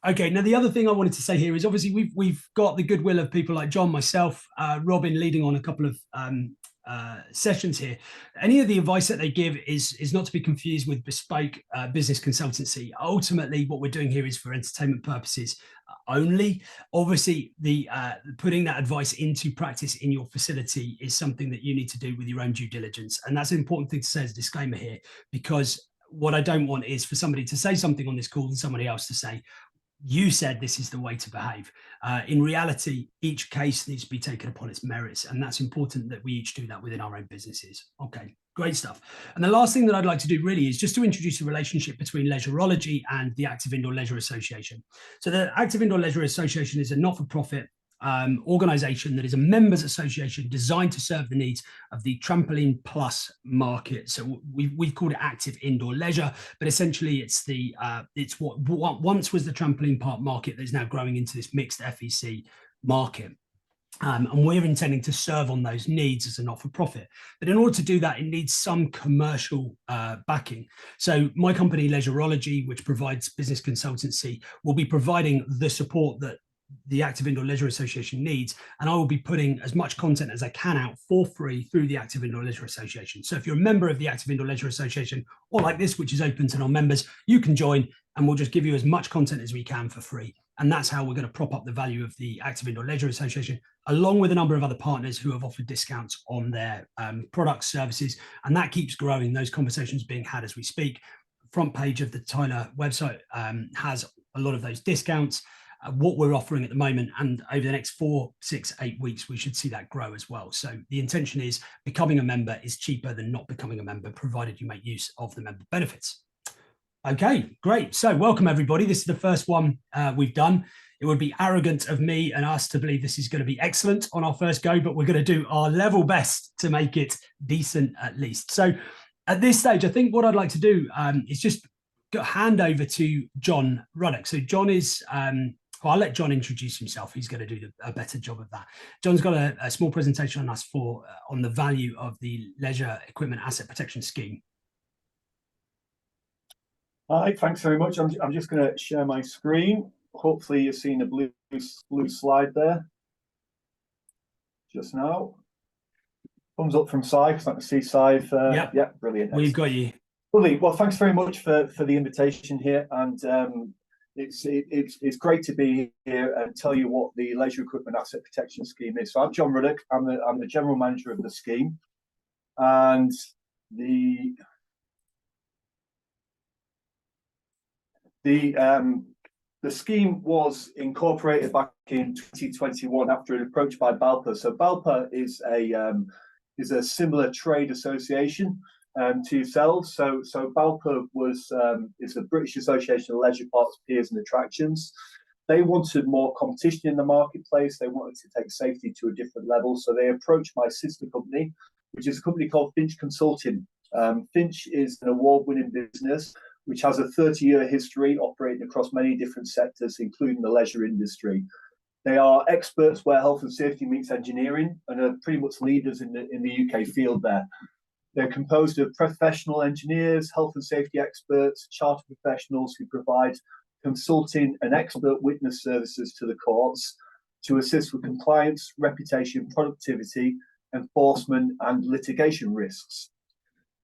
Okay, now the other thing I wanted to say here is obviously we've got the goodwill of people like John, myself, Robin leading on a couple of sessions here. Any of the advice that they give is not to be confused with bespoke business consultancy. Ultimately, what we're doing here is for entertainment purposes only. Obviously, the putting that advice into practice in your facility is something that you need to do with your own due diligence, and that's an important thing to say as a disclaimer here, because what I don't want is for somebody to say something on this call and somebody else to say, you said this is the way to behave. In reality, each case needs to be taken upon its merits, and that's important that we each do that within our own businesses. Okay, great stuff. And the last thing that I'd like to do really is just to introduce a relationship between Leisurology and the Active Indoor Leisure Association. So the Active Indoor Leisure Association is a not-for-profit organization that is a members association designed to serve the needs of the trampoline plus market. So we've called it active indoor leisure, but essentially it's what once was the trampoline park market that is now growing into this mixed FEC market. And we're intending to serve on those needs as a not-for-profit. But in order to do that, it needs some commercial backing. So my company, Leisurology, which provides business consultancy, will be providing the support that the Active Indoor Leisure Association needs, and I will be putting as much content as I can out for free through the Active Indoor Leisure Association. So if you're a member of the Active Indoor Leisure Association, or like this, which is open to non-members, you can join and we'll just give you as much content as we can for free. And that's how we're going to prop up the value of the Active Indoor Leisure Association, along with a number of other partners who have offered discounts on their products, services, and that keeps growing. Those conversations being had as we speak. Front page of the TAILA website has a lot of those discounts. What we're offering at the moment, and over the next 4, 6, 8 weeks, we should see that grow as well. So the intention is becoming a member is cheaper than not becoming a member, provided you make use of the member benefits. Okay, great. So welcome everybody. This is the first one we've done. It would be arrogant of me and us to believe this is going to be excellent on our first go, but we're going to do our level best to make it decent at least. So at this stage, I think what I'd like to do is just hand over to John Ruddock. So John is well, I'll let John introduce himself. He's going to do a better job of that. John's got a small presentation on us on the value of the Leisure Equipment Asset Protection Scheme. Hi, thanks very much. I'm just going to share my screen. Hopefully you've seen a blue slide there just now. Thumbs up from Si, because I can see Si. Yeah, brilliant. We've got you. Lovely. Well, thanks very much for the invitation here, and it's great to be here and tell you what the Leisure Equipment Asset Protection Scheme is. So I'm John Ruddock. I'm the general manager of the scheme, and the scheme was incorporated back in 2021 after an approach by BALPA. So BALPA is a similar trade association to yourselves. So BALPA is the British Association of Leisure Parks, Piers and Attractions. They wanted more competition in the marketplace. They wanted to take safety to a different level. So they approached my sister company, which is a company called Finch Consulting. Finch is an award-winning business which has a 30-year history operating across many different sectors, including the leisure industry. They are experts where health and safety meets engineering and are pretty much leaders in the UK field there. They're composed of professional engineers, health and safety experts, chartered professionals who provide consulting and expert witness services to the courts to assist with compliance, reputation, productivity, enforcement, and litigation risks.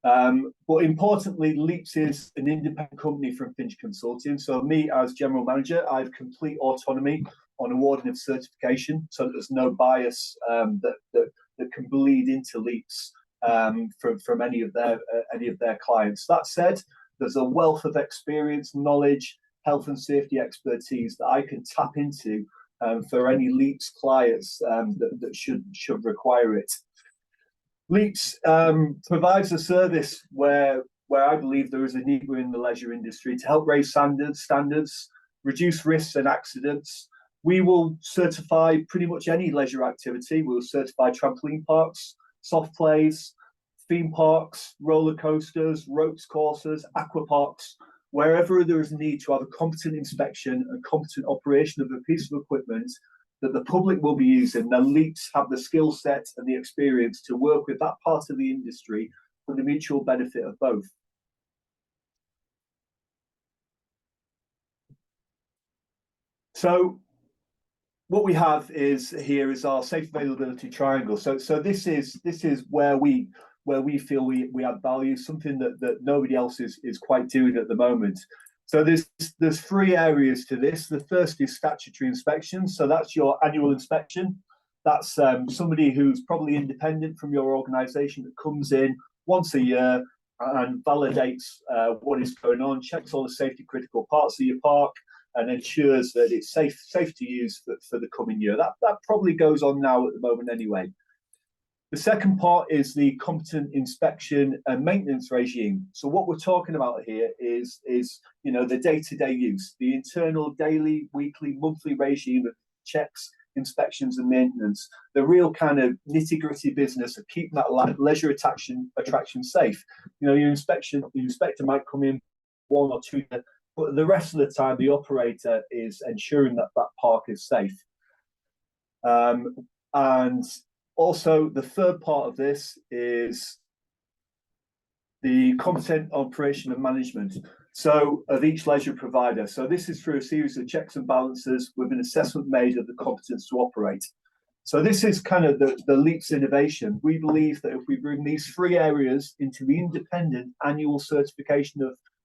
But importantly, Leaps is an independent company from Finch Consulting. So me as general manager, I have complete autonomy on awarding of certification, so that there's no bias that can bleed into Leaps from any of their clients. That said, there's a wealth of experience, knowledge, health and safety expertise that I can tap into for any Leaps clients that should require it. Leaps provides a service where I believe there is a need within the leisure industry to help raise standards, reduce risks and accidents. We will certify pretty much any leisure activity. We'll certify trampoline parks, soft plays, theme parks, roller coasters, ropes courses, aqua parks. Wherever there is a need to have a competent inspection and competent operation of a piece of equipment that the public will be using, then Leaps have the skill set and the experience to work with that part of the industry for the mutual benefit of both. So what we have here is our safe availability triangle. So this is where we feel we add value, something that nobody else is quite doing at the moment. So there's 3 areas to this. The first is statutory inspection. So that's your annual inspection. That's somebody who's probably independent from your organisation that comes in once a year and validates what is going on, checks all the safety critical parts of your park, and ensures that it's safe to use for the coming year. That probably goes on now at the moment anyway. The second part is the competent inspection and maintenance regime. So what we're talking about here is the day-to-day use, the internal daily, weekly, monthly regime of checks, inspections and maintenance, the real kind of nitty-gritty business of keeping that leisure attraction safe. Your inspector might come in 1 or 2, but the rest of the time the operator is ensuring that park is safe. And also the third part of this is the competent operation and management of each leisure provider. So this is through a series of checks and balances with an assessment made of the competence to operate. So this is kind of the leaps innovation. We believe that if we bring these 3 areas into the independent annual certification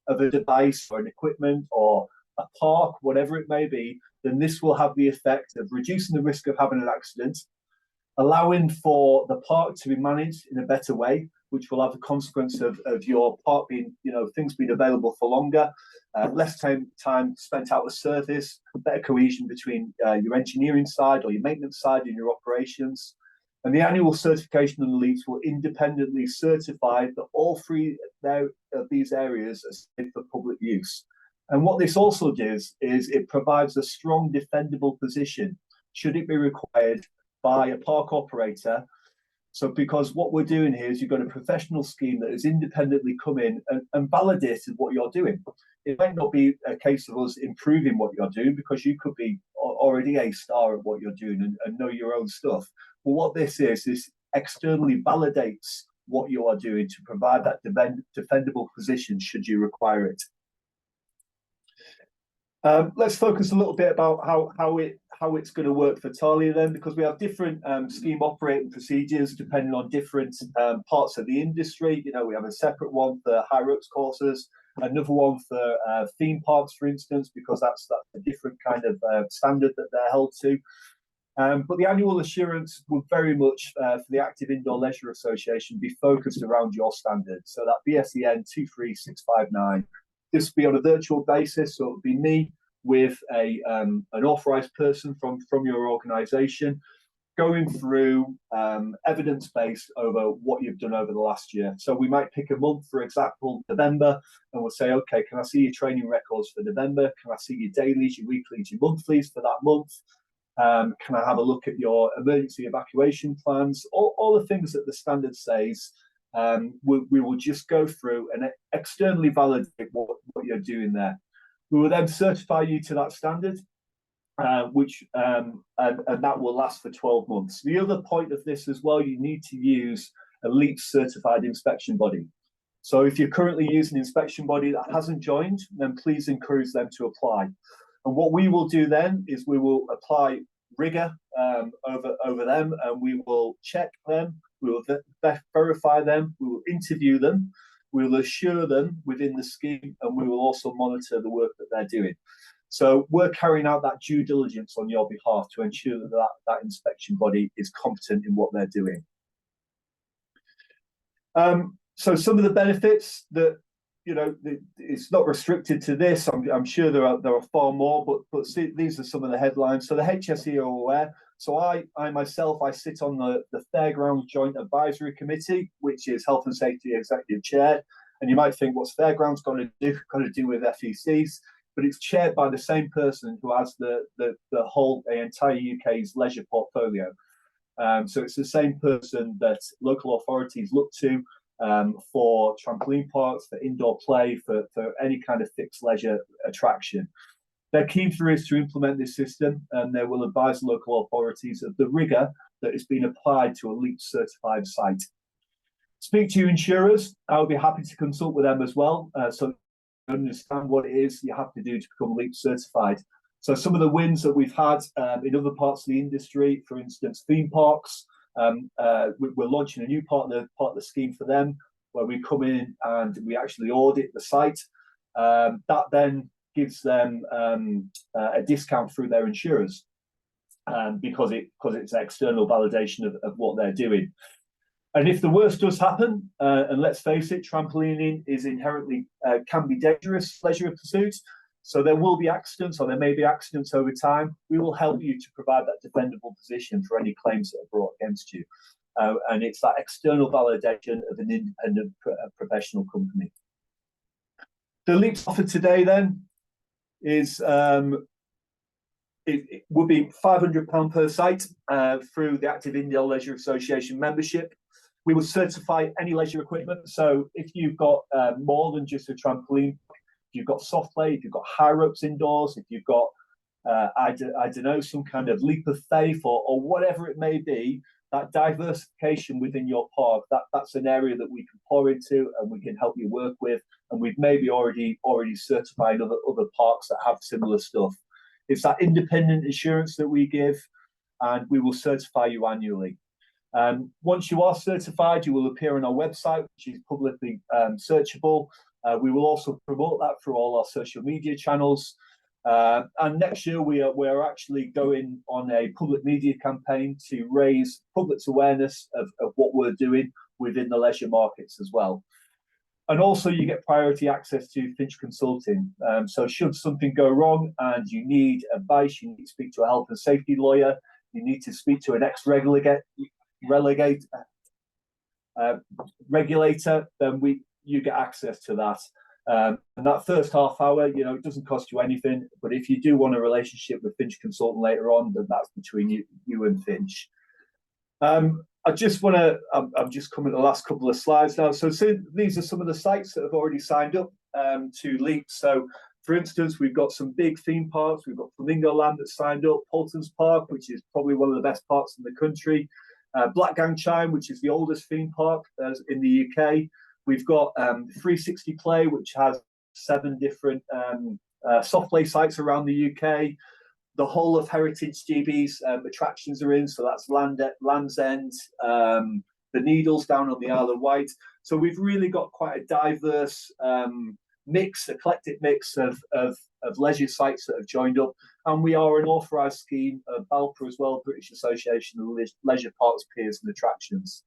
of a device or an equipment or a park, whatever it may be, then this will have the effect of reducing the risk of having an accident, allowing for the park to be managed in a better way, which will have the consequence of your park being, things being available for longer, less time spent out of service, better cohesion between your engineering side or your maintenance side and your operations. And the annual certification and leads will independently certify that all 3 of these areas are safe for public use. And what this also does is it provides a strong defendable position should it be required by a park operator. So because what we're doing here is you've got a professional scheme that has independently come in and validated what you're doing. It might not be a case of us improving what you're doing, because you could be already a star at what you're doing and know your own stuff. But what this is externally validates what you are doing to provide that defendable position should you require it. Let's focus a little bit about how it's going to work for TAILA then, because we have different scheme operating procedures depending on different parts of the industry. We have a separate one for high ropes courses, another one for theme parks, for instance, because that's a different kind of standard that they're held to. But the annual assurance will very much, for the Active Indoor Leisure Association, be focused around your standard. So that BSEN 23659. This will be on a virtual basis, so it will be me with an authorised person from your organisation going through evidence-based over what you've done over the last year. So we might pick a month, for example, November, and we'll say, okay, can I see your training records for November? Can I see your dailies, your weeklies, your monthlies for that month? Can I have a look at your emergency evacuation plans? All the things that the standard says. We will just go through and externally validate what you're doing there. We will then certify you to that standard, and that will last for 12 months. The other point of this as well, you need to use a LEAP certified inspection body. So if you're currently using an inspection body that hasn't joined, then please encourage them to apply. And what we will do then is we will apply rigor over them, and we will check them. We will verify them, we will interview them, we will assure them within the scheme, and we will also monitor the work that they're doing. So we're carrying out that due diligence on your behalf to ensure that inspection body is competent in what they're doing. So some of the benefits that, it's not restricted to this. I'm sure there are far more, but see, these are some of the headlines. So the HSE are aware. So I myself sit on the Fairgrounds Joint Advisory Committee, which is Health and Safety Executive Chair. And you might think, what's Fairgrounds got to do with FECs? But it's chaired by the same person who has the entire UK's leisure portfolio. So it's the same person that local authorities look to for trampoline parks, for indoor play, for any kind of fixed leisure attraction. Their key for is to implement this system, and they will advise local authorities of the rigour that is being applied to a LEAP certified site. Speak to your insurers. I'll be happy to consult with them as well, so you understand what it is you have to do to become LEAP certified. So some of the wins that we've had in other parts of the industry, for instance, theme parks, we're launching a new part of the scheme for them, where we come in and we actually audit the site. That then gives them a discount through their insurers, because it's external validation of what they're doing. And if the worst does happen, and let's face it, trampolining is inherently can be dangerous leisure pursuit. So there will be accidents, or there may be accidents over time. We will help you to provide that defendable position for any claims that are brought against you. And it's that external validation of an independent professional company. The LEAPS offer today then is it would be £500 per site through the Active India Leisure Association membership. We will certify any leisure equipment. So if you've got more than just a trampoline, if you've got soft play, if you've got high ropes indoors, if you've got, I don't know, some kind of leap of faith or whatever it may be, that diversification within your park, that's an area that we can pour into and we can help you work with. And we've maybe already certified other parks that have similar stuff. It's that independent insurance that we give, and we will certify you annually. Once you are certified, you will appear on our website, which is publicly searchable. We will also promote that through all our social media channels. And next year, we're actually going on a public media campaign to raise public's awareness of what we're doing within the leisure markets as well. And also, you get priority access to Finch Consulting. So should something go wrong and you need advice, you need to speak to a health and safety lawyer, you need to speak to an ex-regulator, then you get access to that. And that first half hour, it doesn't cost you anything. But if you do want a relationship with Finch Consultant later on, then that's between you and Finch. I just want to, I'm just coming to the last couple of slides now. So these are some of the sites that have already signed up to LEAPS. So for instance, we've got some big theme parks. We've got Flamingo Land that signed up, Paultons Park, which is probably one of the best parks in the country. Blackgang Chime, which is the oldest theme park in the UK. We've got 360 Play, which has 7 different soft play sites around the UK. The whole of Heritage GB's attractions are in, so that's Land's End, the Needles down on the Isle of Wight. So we've really got quite a diverse eclectic mix of leisure sites that have joined up. And we are an authorised scheme of BALPA as well, British Association of Leisure Parks, Piers and Attractions.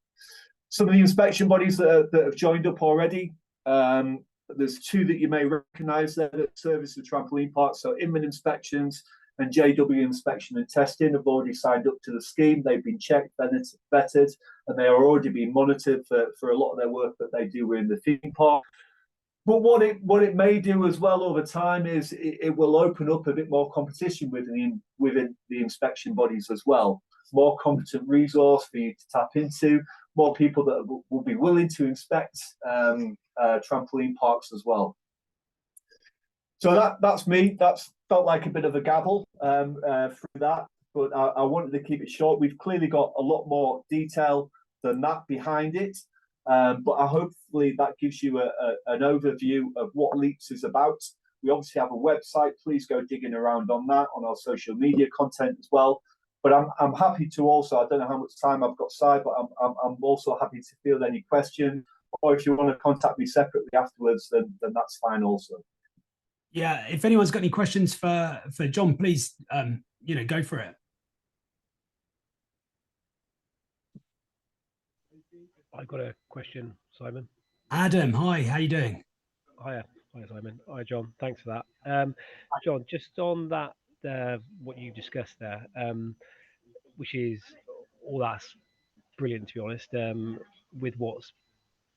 Some of the inspection bodies that have joined up already, there's 2 that you may recognise there that service the trampoline parks. So Inman Inspections and JW Inspection and Testing have already signed up to the scheme. They've been checked, vetted, and they are already being monitored for a lot of their work that they do in the theme park. But what it may do as well over time is it will open up a bit more competition within the inspection bodies as well. More competent resource for you to tap into, more people that will be willing to inspect trampoline parks as well. So that's me. That's felt like a bit of a gabble through that, but I wanted to keep it short. We've clearly got a lot more detail than that behind it, but hopefully that gives you an overview of what LEAPS is about. We obviously have a website. Please go digging around on that, on our social media content as well. But I'm happy to also, I don't know how much time I've got, Si, but I'm also happy to field any questions. Or if you want to contact me separately afterwards, then that's fine also. Yeah, if anyone's got any questions for John, please, go for it. I've got a question, Simon. Adam, hi, how you doing? Hi, Simon. Hi, John. Thanks for that. John, just on that, what you discussed there, which is all that's brilliant, to be honest, with what's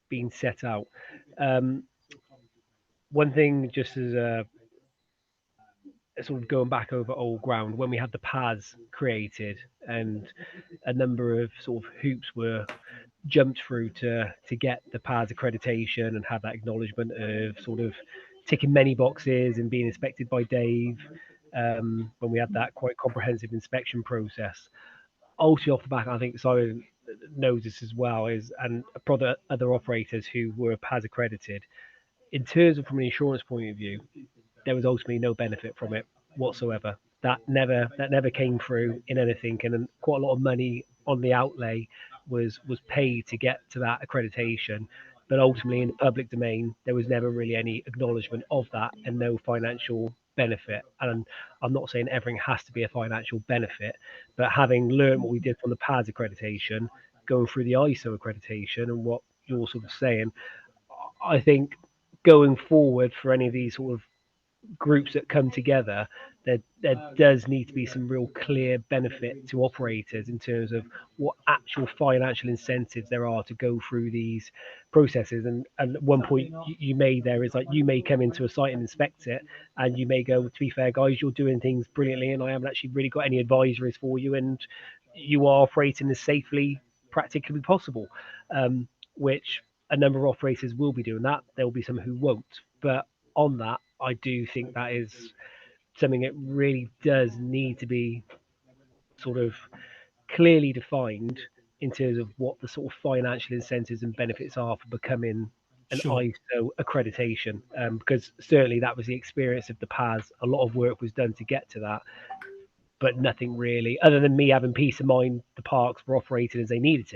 been set out. One thing, just as a sort of going back over old ground, when we had the pads created and a number of sort of hoops were jumped through to get the pads accreditation and have that acknowledgement of sort of ticking many boxes and being inspected by Dave, when we had that quite comprehensive inspection process. Ultimately off the back, I think Simon knows this as well, and other operators who were PAS accredited, in terms of from an insurance point of view, there was ultimately no benefit from it whatsoever. that never came through in anything, and then quite a lot of money on the outlay was paid to get to that accreditation. But ultimately, in the public domain, there was never really any acknowledgement of that and no financial benefit. And I'm not saying everything has to be a financial benefit, but having learned what we did from the PADS accreditation, going through the ISO accreditation, and what you're sort of saying, I think going forward for any of these sort of groups that come together, there does need to be some real clear benefit to operators in terms of what actual financial incentives there are to go through these processes. And at one point you made there is like, you may come into a site and inspect it, and you may go, to be fair, guys, you're doing things brilliantly, and I haven't actually really got any advisories for you, and you are operating as safely practically possible, which a number of operators will be doing that. There will be some who won't, but on that, I do think that is something that really does need to be sort of clearly defined in terms of what the sort of financial incentives and benefits are for becoming an Sure. ISO accreditation, because certainly that was the experience of the PAS. A lot of work was done to get to that, but nothing really, other than me having peace of mind, the parks were operating as they needed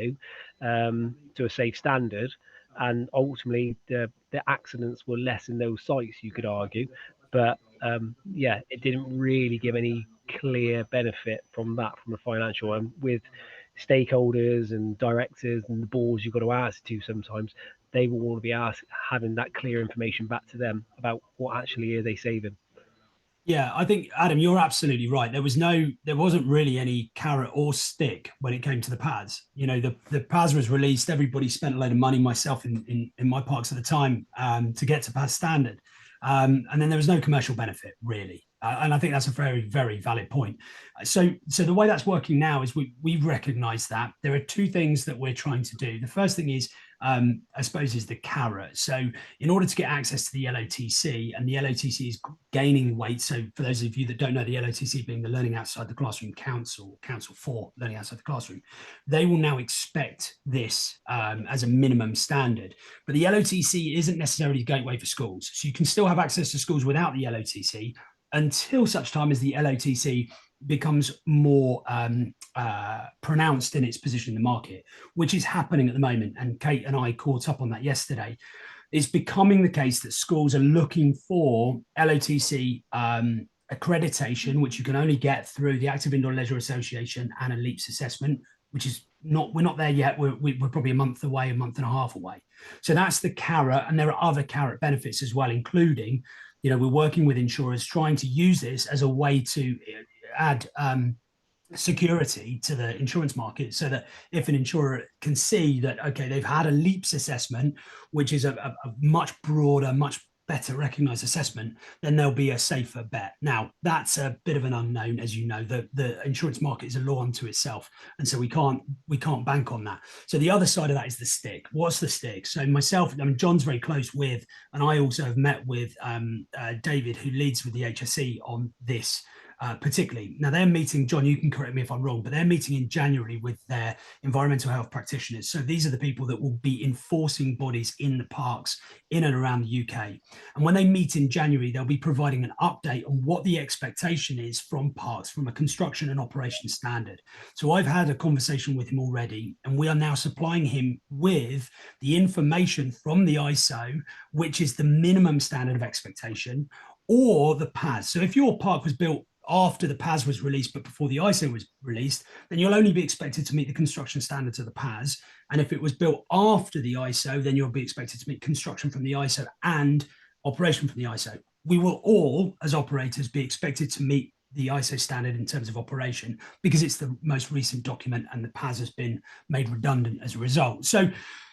to a safe standard, and ultimately the accidents were less in those sites, you could argue. But yeah, it didn't really give any clear benefit from that, from the financial, and with stakeholders and directors and the boards you've got to ask to, sometimes they will want to be asked, having that clear information back to them about what actually are they saving. Yeah, I think, Adam, you're absolutely right. There wasn't really any carrot or stick when it came to the PAS. You know, the PAS was released. Everybody spent a load of money, myself in my parks at the time, to get to PAS standard. And then there was no commercial benefit really. And I think that's a very, very valid point. So the way that's working now is we recognize that there are two things that we're trying to do. The first thing is, I suppose, is the carrot. So in order to get access to the LOTC, and the LOTC is gaining weight. So for those of you that don't know, the LOTC being the Learning Outside the Classroom Council for Learning Outside the Classroom, they will now expect this as a minimum standard. But the LOTC isn't necessarily the gateway for schools. So you can still have access to schools without the LOTC until such time as the LOTC becomes more pronounced in its position in the market, which is happening at the moment. And Kate and I caught up on that yesterday. It's becoming the case that schools are looking for LOTC accreditation, which you can only get through the Active Indoor Leisure Association and a LEAPS assessment, which is we're not there yet. We're probably a month away, a month and a half away. So that's the carrot. And there are other carrot benefits as well, including, you know, we're working with insurers trying to use this as a way to add security to the insurance market, so that if an insurer can see that, okay, they've had a LEAPS assessment, which is a much broader, much better recognized assessment, then there'll be a safer bet. Now, that's a bit of an unknown. As you know, the insurance market is a law unto itself, and so we can't bank on that. So the other side of that is the stick. What's the stick? So myself, I mean, John's very close with, and I also have met with David, who leads with the HSE on this particularly. Now they're meeting, John, you can correct me if I'm wrong, but they're meeting in January with their environmental health practitioners. So these are the people that will be enforcing bodies in the parks in and around the UK. And when they meet in January, they'll be providing an update on what the expectation is from parks from a construction and operation standard. So I've had a conversation with him already, and we are now supplying him with the information from the ISO, which is the minimum standard of expectation, or the PAS. So if your park was built after the PAS was released, but before the ISO was released, then you'll only be expected to meet the construction standards of the PAS. And if it was built after the ISO, then you'll be expected to meet construction from the ISO and operation from the ISO. We will all, as operators, be expected to meet the ISO standard in terms of operation, because it's the most recent document and the PAS has been made redundant as a result.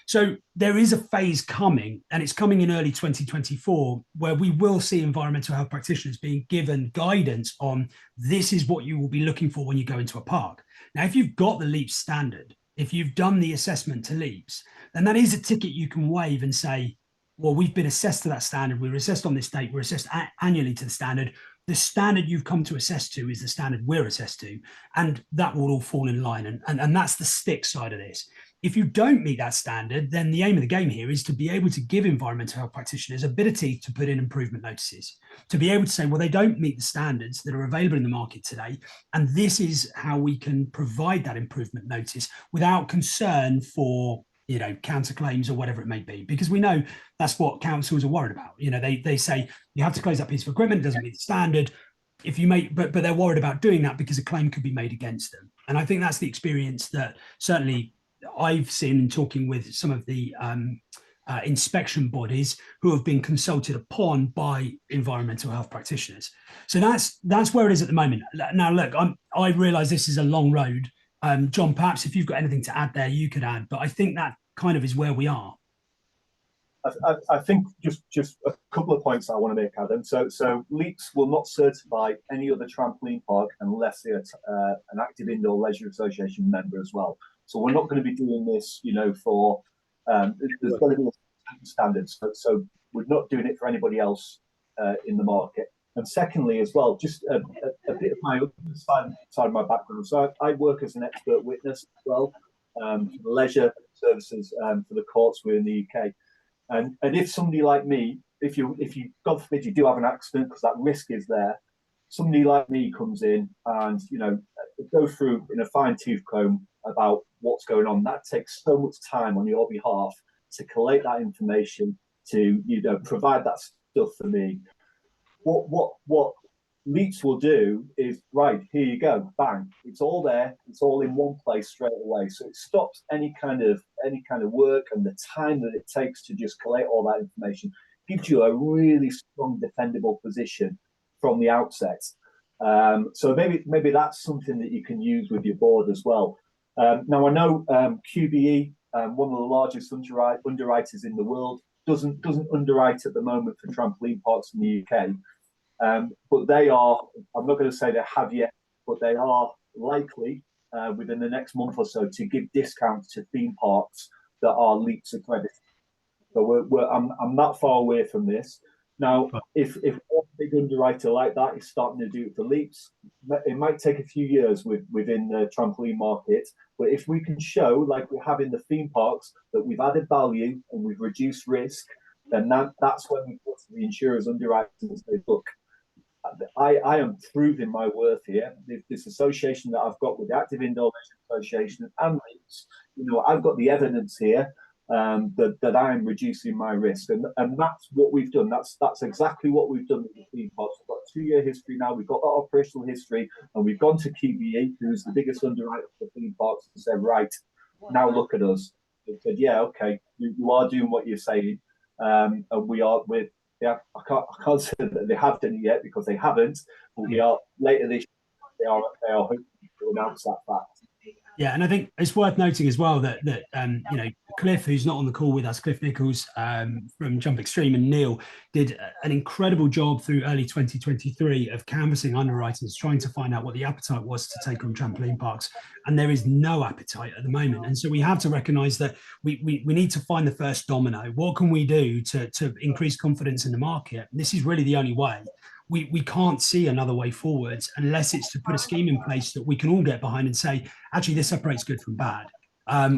So there is a phase coming, and it's coming in early 2024, where we will see environmental health practitioners being given guidance on, this is what you will be looking for when you go into a park. Now, if you've got the LEAPS standard, if you've done the assessment to LEAPS, then that is a ticket you can wave and say, well, we've been assessed to that standard. We were assessed on this date. We're assessed annually to the standard. The standard you've come to assess to is the standard we're assessed to, and that will all fall in line. And that's the stick side of this. If you don't meet that standard, then the aim of the game here is to be able to give environmental health practitioners ability to put in improvement notices, to be able to say, well, they don't meet the standards that are available in the market today, and this is how we can provide that improvement notice without concern for, you know, counterclaims or whatever it may be, because we know that's what councils are worried about. You know, they say you have to close that piece of equipment, it doesn't meet the standard. If you make, but they're worried about doing that because a claim could be made against them. And I think that's the experience that certainly I've seen in talking with some of the inspection bodies who have been consulted upon by environmental health practitioners. So that's where it is at the moment. Now, look, I realise this is a long road. John, perhaps if you've got anything to add there, you could add. But I think that kind of is where we are. I think just a couple of points I want to make, Adam. So LEAPS will not certify any other trampoline park unless they're an active indoor leisure association member as well. So we're not going to be doing this, you know, for there's got to be standards. So we're not doing it for anybody else in the market. And secondly, as well, just a bit of my side of my background. So I work as an expert witness as well for the leisure services for the courts we're in the UK. And if somebody like me, if you God forbid you do have an accident, because that risk is there, somebody like me comes in and, you know, go through in a fine-tooth comb about what's going on. That takes so much time on your behalf to collate that information, to, you know, provide that stuff for me. What LEAPS will do is, right, here you go, bang, it's all there, it's all in one place straight away. So it stops any kind of work, and the time that it takes to just collate all that information gives you a really strong defendable position from the outset. So maybe that's something that you can use with your board as well. Now I know QBE, one of the largest underwriters in the world, doesn't underwrite at the moment for trampoline parks in the UK. But they are, I'm not going to say they have yet, but they are likely within the next month or so to give discounts to theme parks that are LEAPS accredited. So I'm not far away from this. Now, if a big underwriter like that is starting to do it for LEAPS, it might take a few years within the trampoline market. But if we can show, like we have in the theme parks, that we've added value and we've reduced risk, then that's when we go to the insurers, underwriters, and say, look, I am proving my worth here. This association that I've got with the Active Indoor Leisure Association and LEAPS, you know, I've got the evidence here that I am reducing my risk, and that's what we've done. That's exactly what we've done with the theme parks. We've got a 2-year history now. We've got that operational history, and we've gone to QBE, who's the biggest underwriter for theme parks, and said, right, now look at us. They said, yeah, okay, you are doing what you're saying, and we are with. Yeah, I can't say that they have done it yet because they haven't, but we are later this year. They are hoping to announce that fact. Yeah, and I think it's worth noting as well that you know, Cliff, who's not on the call with us, Cliff Nichols from Jump Extreme, and Neil did an incredible job through early 2023 of canvassing underwriters, trying to find out what the appetite was to take on trampoline parks, and there is no appetite at the moment. And so we have to recognise that we need to find the first domino. What can we do to increase confidence in the market? This is really the only way. We can't see another way forwards unless it's to put a scheme in place that we can all get behind and say, actually, this separates good from bad.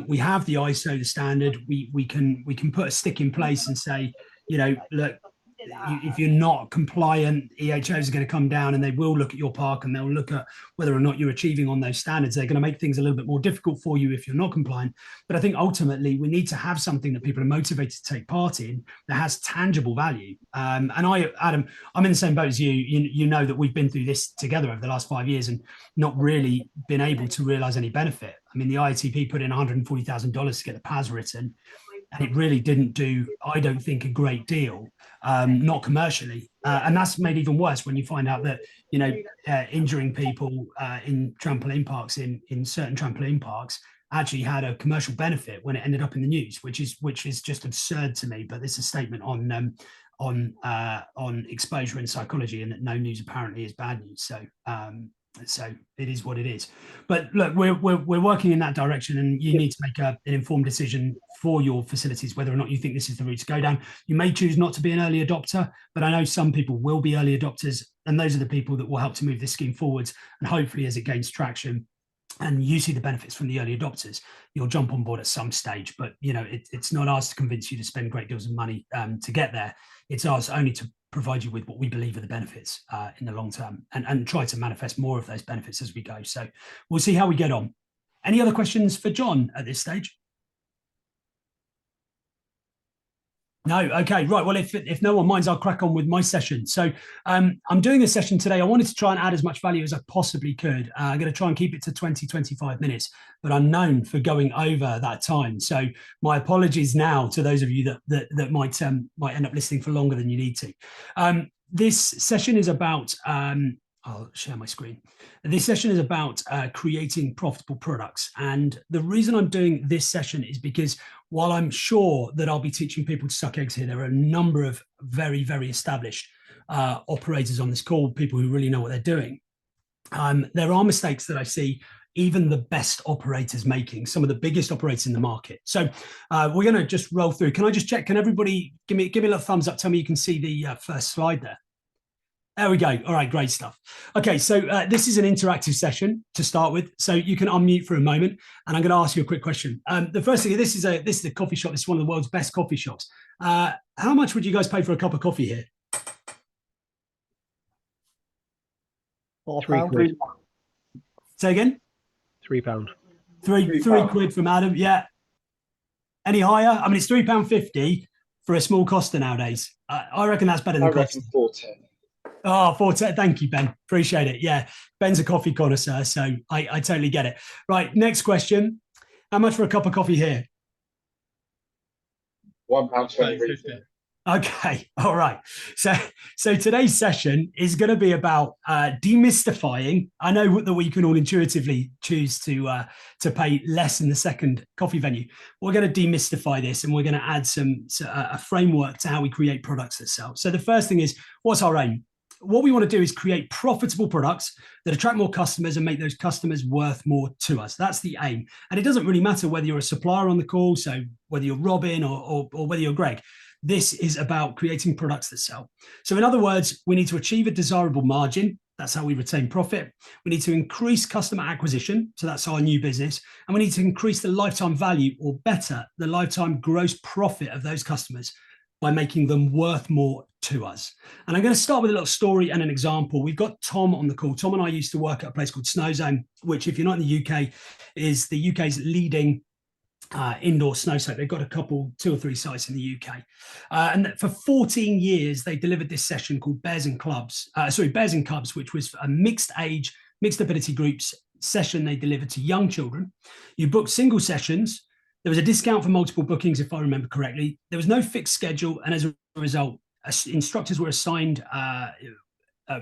We have the ISO, the standard. We can put a stick in place and say, you know, look, if you're not compliant, EHOs are going to come down and they will look at your park and they'll look at whether or not you're achieving on those standards. They're going to make things a little bit more difficult for you if you're not compliant. But I think ultimately we need to have something that people are motivated to take part in that has tangible value. And Adam, I'm in the same boat as you. You know that we've been through this together over the last 5 years and not really been able to realize any benefit. I mean, the IATP put in $140,000 to get the PAS written, and it really didn't do, I don't think, a great deal, not commercially. And that's made even worse when you find out that, you know, injuring people in trampoline parks, in certain trampoline parks, actually had a commercial benefit when it ended up in the news, which is just absurd to me. But it's a statement on exposure in psychology, and that no news apparently is bad news. So it is what it is. But look, we're working in that direction, and you need to make an informed decision for your facilities whether or not you think this is the route to go down. You may choose not to be an early adopter, but I know some people will be early adopters, and those are the people that will help to move this scheme forwards. And hopefully, as it gains traction, and you see the benefits from the early adopters, you'll jump on board at some stage. But it's not ours to convince you to spend great deals of money to get there. It's ours only to provide you with what we believe are the benefits in the long term, and try to manifest more of those benefits as we go. So we'll see how we get on. Any other questions for John at this stage? No, okay, right. Well, if no one minds, I'll crack on with my session. So I'm doing a session today. I wanted to try and add as much value as I possibly could. I'm going to try and keep it to 20, 25 minutes, but I'm known for going over that time. So my apologies now to those of you that might end up listening for longer than you need to. This session is about, I'll share my screen. This session is about creating profitable products. And the reason I'm doing this session is because while I'm sure that I'll be teaching people to suck eggs here, there are a number of very, very established operators on this call, people who really know what they're doing. There are mistakes that I see even the best operators making, some of the biggest operators in the market. So we're going to just roll through. Can I just check? Can everybody give me a little thumbs up? Tell me you can see the first slide there. There we go. All right, great stuff. Okay, so this is an interactive session to start with, so you can unmute for a moment, and I'm going to ask you a quick question. The first thing, this is a coffee shop. This is one of the world's best coffee shops. How much would you guys pay for a cup of coffee here? £3. Say again? £3. Three quid from Adam. Yeah. Any higher? I mean, it's £3.50 for a small Costa nowadays. I reckon that's better than Costa. £4.10. Oh, $4.10. Thank you, Ben. Appreciate it. Yeah, Ben's a coffee connoisseur, so I totally get it. Right, next question. How much for a cup of coffee here? £1.20. Okay, all right. So today's session is going to be about demystifying. I know that we can all intuitively choose to pay less in the second coffee venue. We're going to demystify this, and we're going to add a framework to how we create products that sell. So the first thing is, what's our aim? What we want to do is create profitable products that attract more customers and make those customers worth more to us. That's the aim. And it doesn't really matter whether you're a supplier on the call, so whether you're Robin or whether you're Greg. This is about creating products that sell. So in other words, we need to achieve a desirable margin. That's how we retain profit. We need to increase customer acquisition. So that's our new business. And we need to increase the lifetime value, or better, the lifetime gross profit of those customers, by making them worth more to us. And I'm going to start with a little story and an example. We've got Tom on the call. Tom and I used to work at a place called Snowzone, which, if you're not in the UK, is the UK's leading indoor snow slope. They've got a couple, 2 or 3 sites in the UK. And for 14 years, they delivered this session called Bears and Cubs, which was a mixed age, mixed ability groups session they delivered to young children. You booked single sessions. There was a discount for multiple bookings, if I remember correctly. There was no fixed schedule, and as a result, instructors were assigned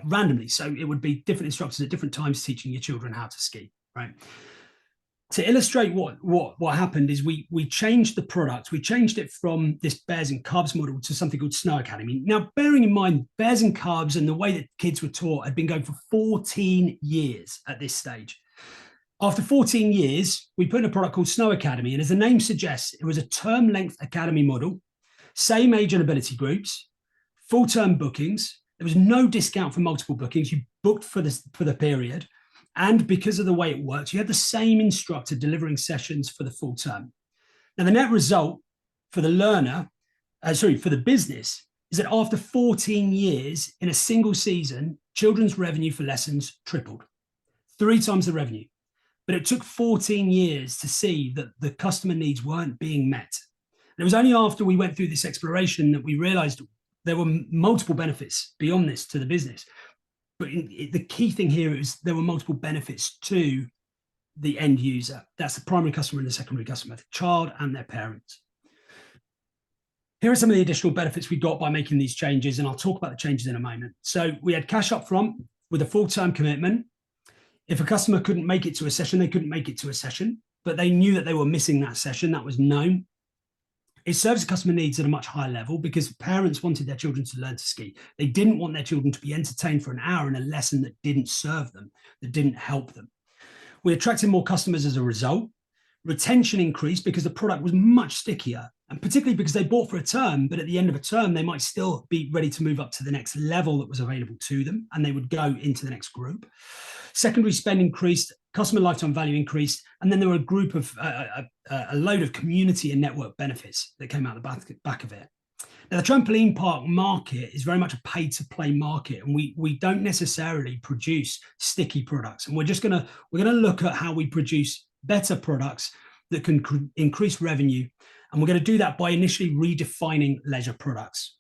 randomly. So it would be different instructors at different times teaching your children how to ski, right? To illustrate what happened is we changed the product. We changed it from this Bears and Cubs model to something called Snow Academy. Now, bearing in mind, Bears and Cubs and the way that kids were taught had been going for 14 years at this stage. After 14 years, we put in a product called Snow Academy. And as the name suggests, it was a term length academy model, same age and ability groups, full-term bookings. There was no discount for multiple bookings. You booked for the period. And because of the way it works, you had the same instructor delivering sessions for the full term. Now, the net result for the learner, for the business, is that after 14 years in a single season, children's revenue for lessons tripled, 3 times the revenue. But it took 14 years to see that the customer needs weren't being met. And it was only after we went through this exploration that we realized there were multiple benefits beyond this to the business. But the key thing here is there were multiple benefits to the end user. That's the primary customer and the secondary customer, the child and their parents. Here are some of the additional benefits we got by making these changes, and I'll talk about the changes in a moment. So we had cash up front with a full-term commitment. If a customer couldn't make it to a session, they couldn't make it to a session, but they knew that they were missing that session. That was known. It serves customer needs at a much higher level because parents wanted their children to learn to ski. They didn't want their children to be entertained for an hour in a lesson that didn't serve them, that didn't help them. We attracted more customers as a result. Retention increased because the product was much stickier, and particularly because they bought for a term, but at the end of a term, they might still be ready to move up to the next level that was available to them, and they would go into the next group. Secondary spend increased customer lifetime value increased, and then there were a group of a load of community and network benefits that came out the back of it. Now, the trampoline park market is very much a pay-to-play market, and we don't necessarily produce sticky products. And we're gonna look at how we produce better products that can increase revenue, and we're going to do that by initially redefining leisure products.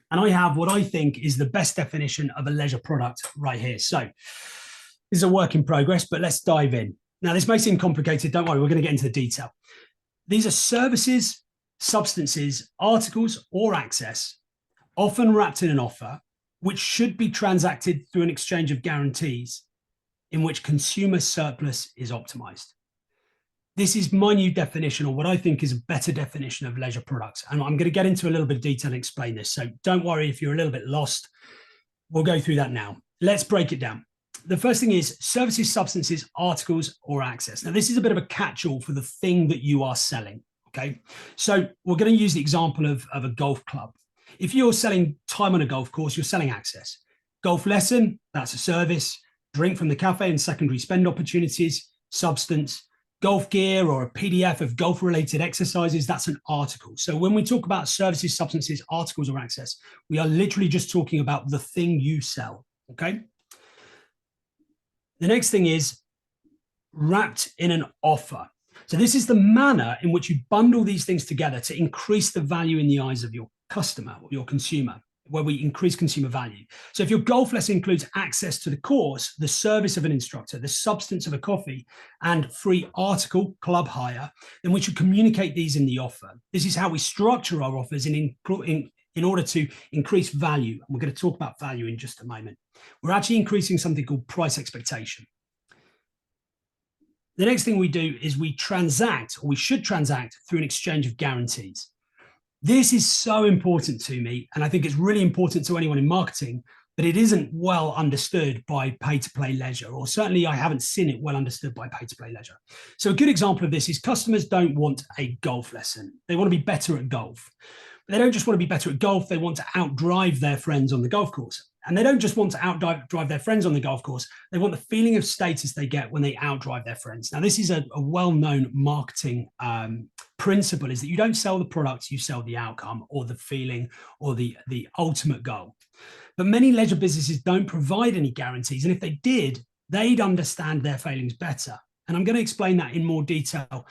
And I have what I think is the best definition of a leisure product right here. So this is a work in progress, but let's dive in. Now, this may seem complicated. Don't worry, we're going to get into the detail. These are services, substances, articles, or access, often wrapped in an offer, which should be transacted through an exchange of guarantees in which consumer surplus is optimized. This is my new definition, or what I think is a better definition of leisure products. And I'm going to get into a little bit of detail and explain this. So don't worry if you're a little bit lost. We'll go through that now. Let's break it down. The first thing is services, substances, articles, or access. Now, this is a bit of a catch-all for the thing that you are selling. Okay, so we're going to use the example of a golf club. If you're selling time on a golf course, you're selling access. Golf lesson, that's a service. Drink from the cafe and secondary spend opportunities, substance. Golf gear or a PDF of golf-related exercises, that's an article. So when we talk about services, substances, articles, or access, we are literally just talking about the thing you sell, okay? The next thing is wrapped in an offer. So this is the manner in which you bundle these things together to increase the value in the eyes of your customer or your consumer, where we increase consumer value. So if your golf lesson includes access to the course, the service of an instructor, the substance of a coffee, and free article, club hire, then we should communicate these in the offer. This is how we structure our offers in order to increase value. And we're going to talk about value in just a moment. We're actually increasing something called price expectation. The next thing we do is we transact, or we should transact, through an exchange of guarantees. This is so important to me, and I think it's really important to anyone in marketing, but it isn't well understood by pay-to-play leisure, or certainly I haven't seen it well understood by pay-to-play leisure. So a good example of this is customers don't want a golf lesson. They want to be better at golf. But they don't just want to be better at golf, they want to outdrive their friends on the golf course. And they don't just want to outdrive their friends on the golf course, they want the feeling of status they get when they outdrive their friends. Now, this is a well-known marketing principle, is that you don't sell the product, you sell the outcome or the feeling or the ultimate goal. But many leisure businesses don't provide any guarantees. And if they did, they'd understand their failings better. And I'm going to explain that in more detail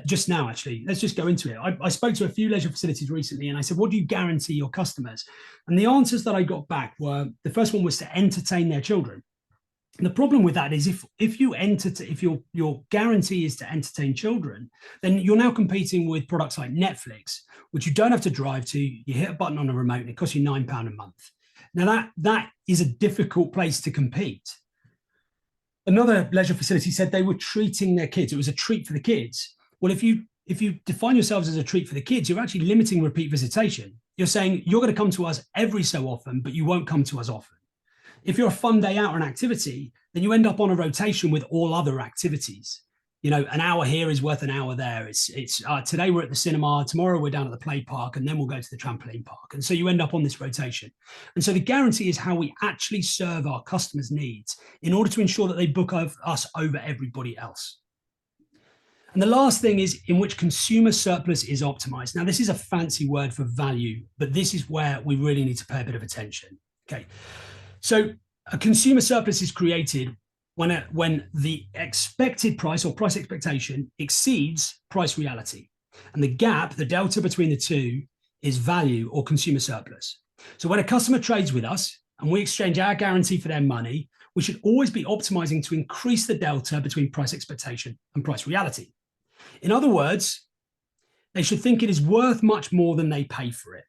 just now, actually. Let's just go into it. I spoke to a few leisure facilities recently and I said, what do you guarantee your customers? And the answers that I got back were, the first one was to entertain their children. And the problem with that is if your guarantee is to entertain children, then you're now competing with products like Netflix, which you don't have to drive to. You hit a button on a remote and it costs you £9 a month. Now that is a difficult place to compete. Another leisure facility said they were treating their kids. It was a treat for the kids. Well, if you define yourselves as a treat for the kids, you're actually limiting repeat visitation. You're saying you're going to come to us every so often, but you won't come to us often. If you're a fun day out or an activity, then you end up on a rotation with all other activities. You know, an hour here is worth an hour there. It's today we're at the cinema, tomorrow we're down at the play park, and then we'll go to the trampoline park. And so you end up on this rotation. And so the guarantee is how we actually serve our customers' needs in order to ensure that they book us over everybody else. And the last thing is in which consumer surplus is optimized. Now, this is a fancy word for value, but this is where we really need to pay a bit of attention. Okay, so a consumer surplus is created when the expected price or price expectation exceeds price reality. And the gap, the delta between the two, is value or consumer surplus. So when a customer trades with us and we exchange our guarantee for their money, we should always be optimizing to increase the delta between price expectation and price reality. In other words, they should think it is worth much more than they pay for it.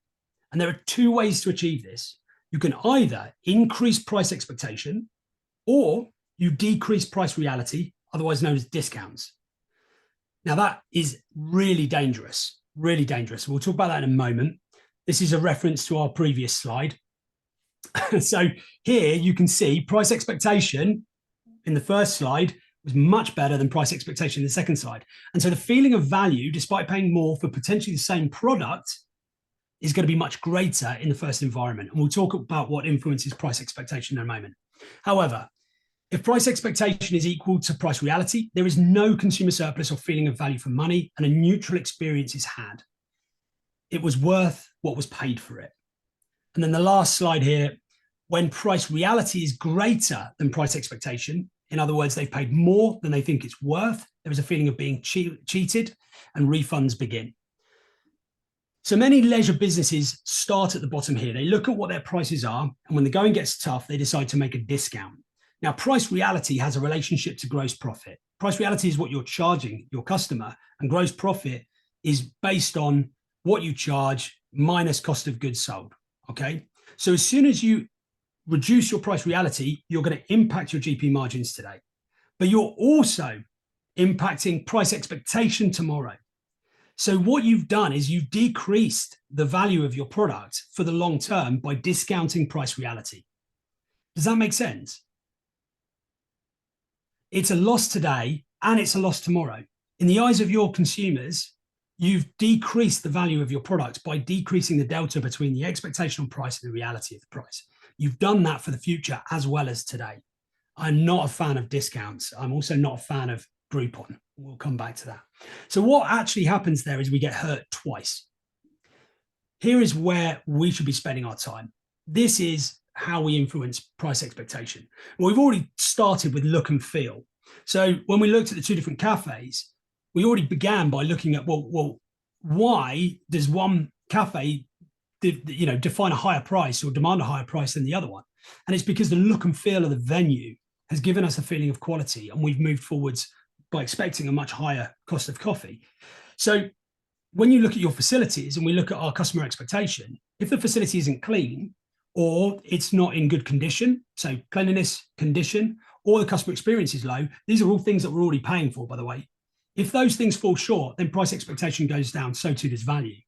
And there are two ways to achieve this. You can either increase price expectation or you decrease price reality, otherwise known as discounts. Now that is really dangerous, really dangerous. We'll talk about that in a moment. This is a reference to our previous slide. So here you can see price expectation in the first slide was much better than price expectation in the second slide. And so the feeling of value, despite paying more for potentially the same product, is going to be much greater in the first environment. And we'll talk about what influences price expectation in a moment. However, If price expectation is equal to price reality, there is no consumer surplus or feeling of value for money, and a neutral experience is had. It was worth what was paid for it. And then the last slide here, when price reality is greater than price expectation, in other words, they've paid more than they think it's worth, there is a feeling of being cheated, and refunds begin. So many leisure businesses start at the bottom here. They look at what their prices are, and when the going gets tough, they decide to make a discount. Now, price reality has a relationship to gross profit. Price reality is what you're charging your customer, and gross profit is based on what you charge minus cost of goods sold, okay? So as soon as you reduce your price reality, you're going to impact your GP margins today, but you're also impacting price expectation tomorrow. So what you've done is you've decreased the value of your product for the long term by discounting price reality. Does that make sense? It's a loss today and it's a loss tomorrow. In the eyes of your consumers, you've decreased the value of your product by decreasing the delta between the expectation on price and the reality of the price. You've done that for the future as well as today. I'm not a fan of discounts. I'm also not a fan of Groupon. We'll come back to that. So what actually happens there is we get hurt twice. Here is where we should be spending our time. This is how we influence price expectation. Well, we've already started with look and feel. So when we looked at the two different cafes, we already began by looking at, well, why does one cafe define a higher price or demand a higher price than the other one? And it's because the look and feel of the venue has given us a feeling of quality, and we've moved forwards by expecting a much higher cost of coffee. So when you look at your facilities and we look at our customer expectation, if the facility isn't clean or it's not in good condition, so cleanliness, condition, or the customer experience is low, these are all things that we're already paying for, by the way. If those things fall short, then price expectation goes down, so too does value.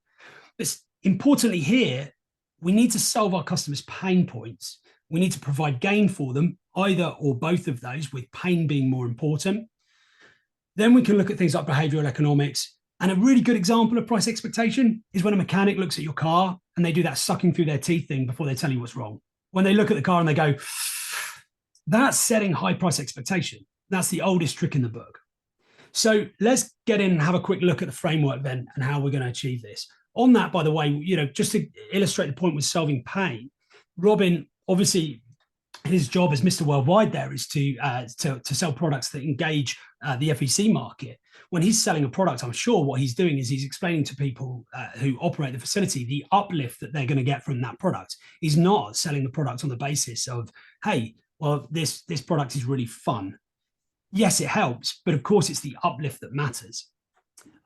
But importantly here, we need to solve our customers' pain points. We need to provide gain for them, either or both of those, with pain being more important. Then we can look at things like behavioral economics. And a really good example of price expectation is when a mechanic looks at your car and they do that sucking through their teeth thing before they tell you what's wrong. When they look at the car and they go, that's setting high price expectation. That's the oldest trick in the book. So let's get in and have a quick look at the framework then and how we're going to achieve this. On that, by the way, just to illustrate the point with solving pain, Robin, obviously, his job as Mr. Worldwide there is to sell products that engage the FEC market. When he's selling a product, I'm sure what he's doing is he's explaining to people who operate the facility the uplift that they're going to get from that product. He's not selling the product on the basis of, hey, well, this product is really fun. Yes, it helps, but of course it's the uplift that matters.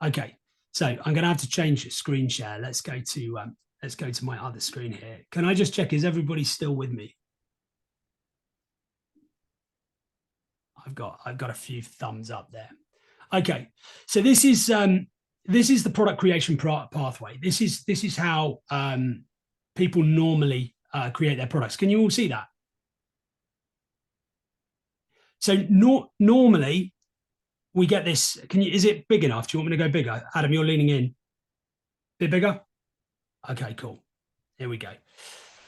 Okay, so I'm going to have to change screen share. Let's go to my other screen here. Can I just check, is everybody still with me? I've got a few thumbs up there. Okay, so this is the product creation pathway. This is how people normally create their products. Can you all see that? So normally we get this. Is it big enough? Do you want me to go bigger? Adam, you're leaning in. Bit bigger? Okay, cool. Here we go.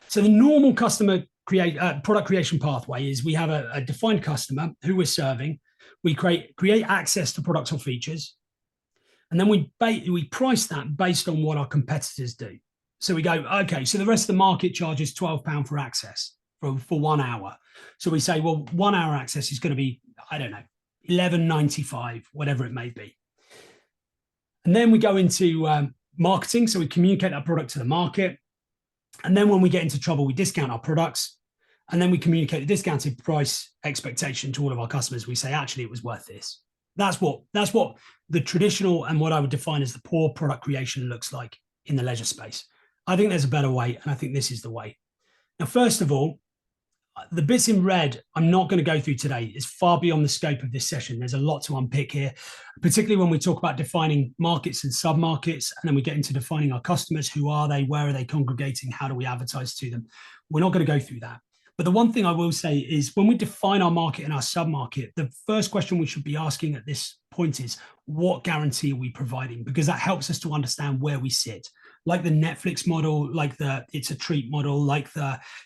So the normal customer product creation pathway is we have a defined customer who we're serving. We create access to products or features, and then we price that based on what our competitors do. So we go, okay, so the rest of the market charges £12 for access for 1 hour. So we say, well, 1 hour access is going to be, I don't know, £11.95, whatever it may be. And then we go into marketing. So we communicate our product to the market. And then when we get into trouble, we discount our products. And then we communicate the discounted price expectation to all of our customers. We say, actually, it was worth this. That's what the traditional and what I would define as the poor product creation looks like in the leisure space. I think there's a better way, and I think this is the way. Now, first of all, the bits in red I'm not going to go through today. It's far beyond the scope of this session. There's a lot to unpick here, particularly when we talk about defining markets and sub-markets, and then we get into defining our customers. Who are they? Where are they congregating? How do we advertise to them? We're not going to go through that. But the one thing I will say is when we define our market and our sub-market, the first question we should be asking at this point is, what guarantee are we providing? Because that helps us to understand where we sit. Like the Netflix model, like it's a treat model, like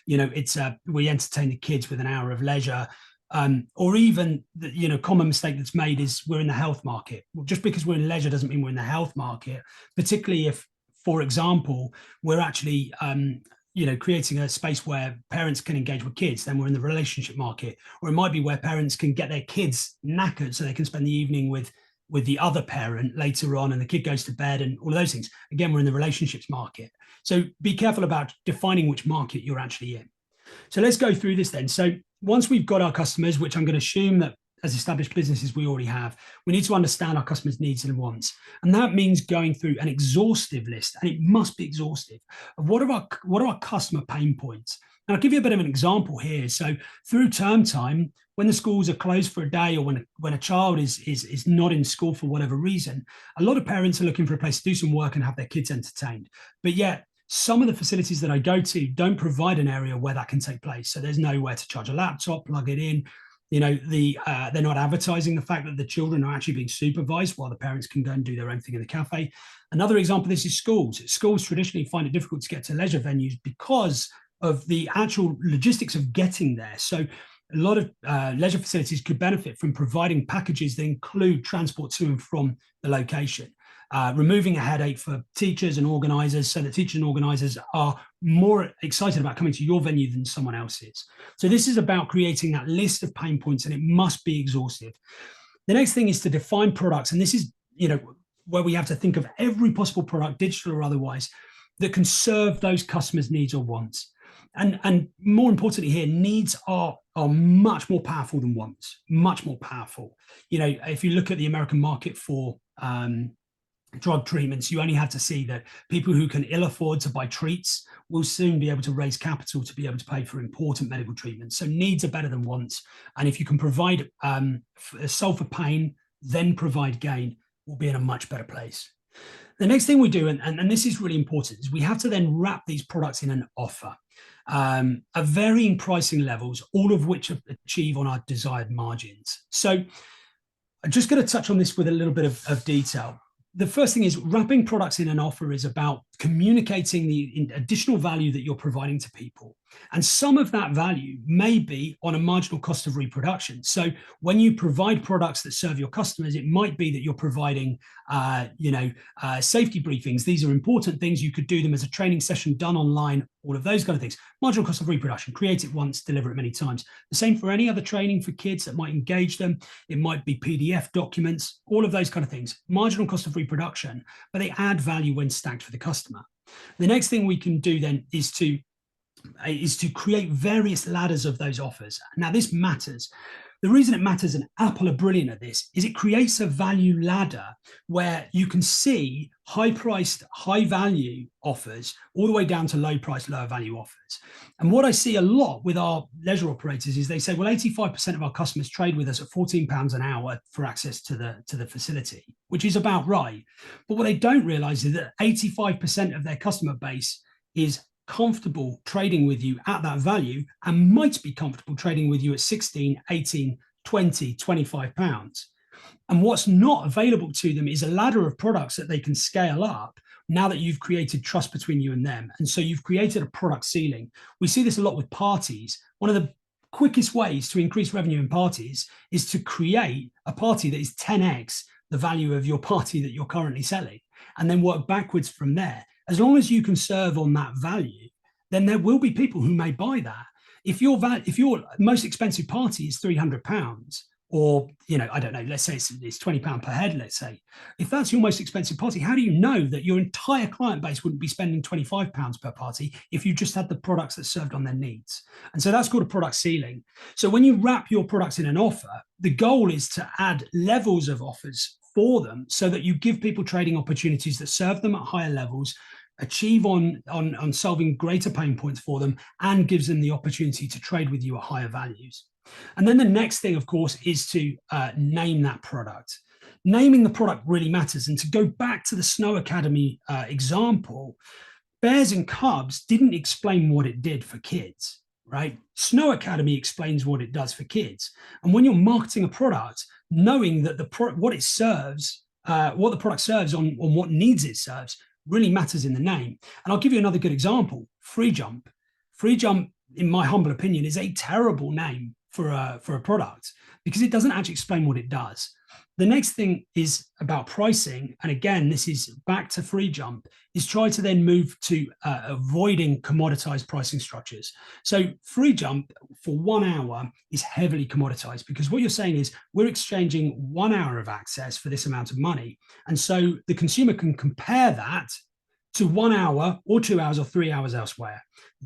we entertain the kids with an hour of leisure. or even the, common mistake that's made is we're in the health market. Well, just because we're in leisure doesn't mean we're in the health market, particularly if, for example, we're actually creating a space where parents can engage with kids. Then we're in the relationship market. Or it might be where parents can get their kids knackered so they can spend the evening with the other parent later on, and the kid goes to bed and all of those things. Again, we're in the relationships market. So be careful about defining which market you're actually in. So let's go through this then. So once we've got our customers, which I'm going to assume that as established businesses we already have, we need to understand our customers' needs and wants. And that means going through an exhaustive list, and it must be exhaustive, of what are our customer pain points. And I'll give you a bit of an example here. So through term time, when the schools are closed for a day, or when a child is not in school for whatever reason, a lot of parents are looking for a place to do some work and have their kids entertained. But yet, some of the facilities that I go to don't provide an area where that can take place. So there's nowhere to charge a laptop, plug it in. They're not advertising the fact that the children are actually being supervised while the parents can go and do their own thing in the cafe. Another example of this is schools. Schools traditionally find it difficult to get to leisure venues because of the actual logistics of getting there. So a lot of leisure facilities could benefit from providing packages that include transport to and from the location. Removing a headache for teachers and organisers, so that teachers and organisers are more excited about coming to your venue than someone else's. So this is about creating that list of pain points, and it must be exhaustive. The next thing is to define products, and this is where we have to think of every possible product, digital or otherwise, that can serve those customers' needs or wants. And more importantly here, needs are much more powerful than wants, much more powerful. If you look at the American market for drug treatments, you only have to see that people who can ill afford to buy treats will soon be able to raise capital to be able to pay for important medical treatments. So needs are better than wants. And if you can provide solve for pain, then provide gain, we'll be in a much better place. The next thing we do, and this is really important, is we have to then wrap these products in an offer at varying pricing levels, all of which achieve on our desired margins. So I'm just going to touch on this with a little bit of detail. The first thing is wrapping products in an offer is about communicating the additional value that you're providing to people. And some of that value may be on a marginal cost of reproduction. So when you provide products that serve your customers, it might be that you're providing, safety briefings. These are important things. You could do them as a training session done online, all of those kind of things. Marginal cost of reproduction, create it once, deliver it many times. The same for any other training for kids that might engage them. It might be PDF documents, all of those kind of things. Marginal cost of reproduction, but they add value when stacked for the customer. The next thing we can do then is to create various ladders of those offers. Now, this matters. The reason it matters, and Apple are brilliant at this, is it creates a value ladder where you can see high-priced, high-value offers all the way down to low-priced, lower-value offers. And what I see a lot with our leisure operators is they say, well, 85% of our customers trade with us at £14 an hour for access to the facility, which is about right. But what they don't realize is that 85% of their customer base is comfortable trading with you at that value and might be comfortable trading with you at 16, 18, 20, 25 pounds. And what's not available to them is a ladder of products that they can scale up now that you've created trust between you and them. And so you've created a product ceiling. We see this a lot with parties. One of the quickest ways to increase revenue in parties is to create a party that is 10x the value of your party that you're currently selling, and then work backwards from there. As long as you can serve on that value, then there will be people who may buy that. If your most expensive party is £300, or I don't know, let's say it's £20 per head, let's say. If that's your most expensive party, how do you know that your entire client base wouldn't be spending £25 per party if you just had the products that served on their needs? And so that's called a product ceiling. So when you wrap your products in an offer, the goal is to add levels of offers for them so that you give people trading opportunities that serve them at higher levels, achieve on solving greater pain points for them, and gives them the opportunity to trade with you at higher values. And then the next thing, of course, is to name that product. Naming the product really matters. And to go back to the Snow Academy example, Bears and Cubs didn't explain what it did for kids, right? Snow Academy explains what it does for kids. And when you're marketing a product, knowing that what it serves, what the product serves on what needs it serves, really matters in the name. And I'll give you another good example. Free Jump. Free Jump, in my humble opinion, is a terrible name for a product, because it doesn't actually explain what it does. The next thing is about pricing. And again, this is back to free jump, is try to then move to avoiding commoditized pricing structures. So free jump for 1 hour is heavily commoditized, because what you're saying is we're exchanging 1 hour of access for this amount of money. And so the consumer can compare that to 1 hour or 2 hours or 3 hours elsewhere.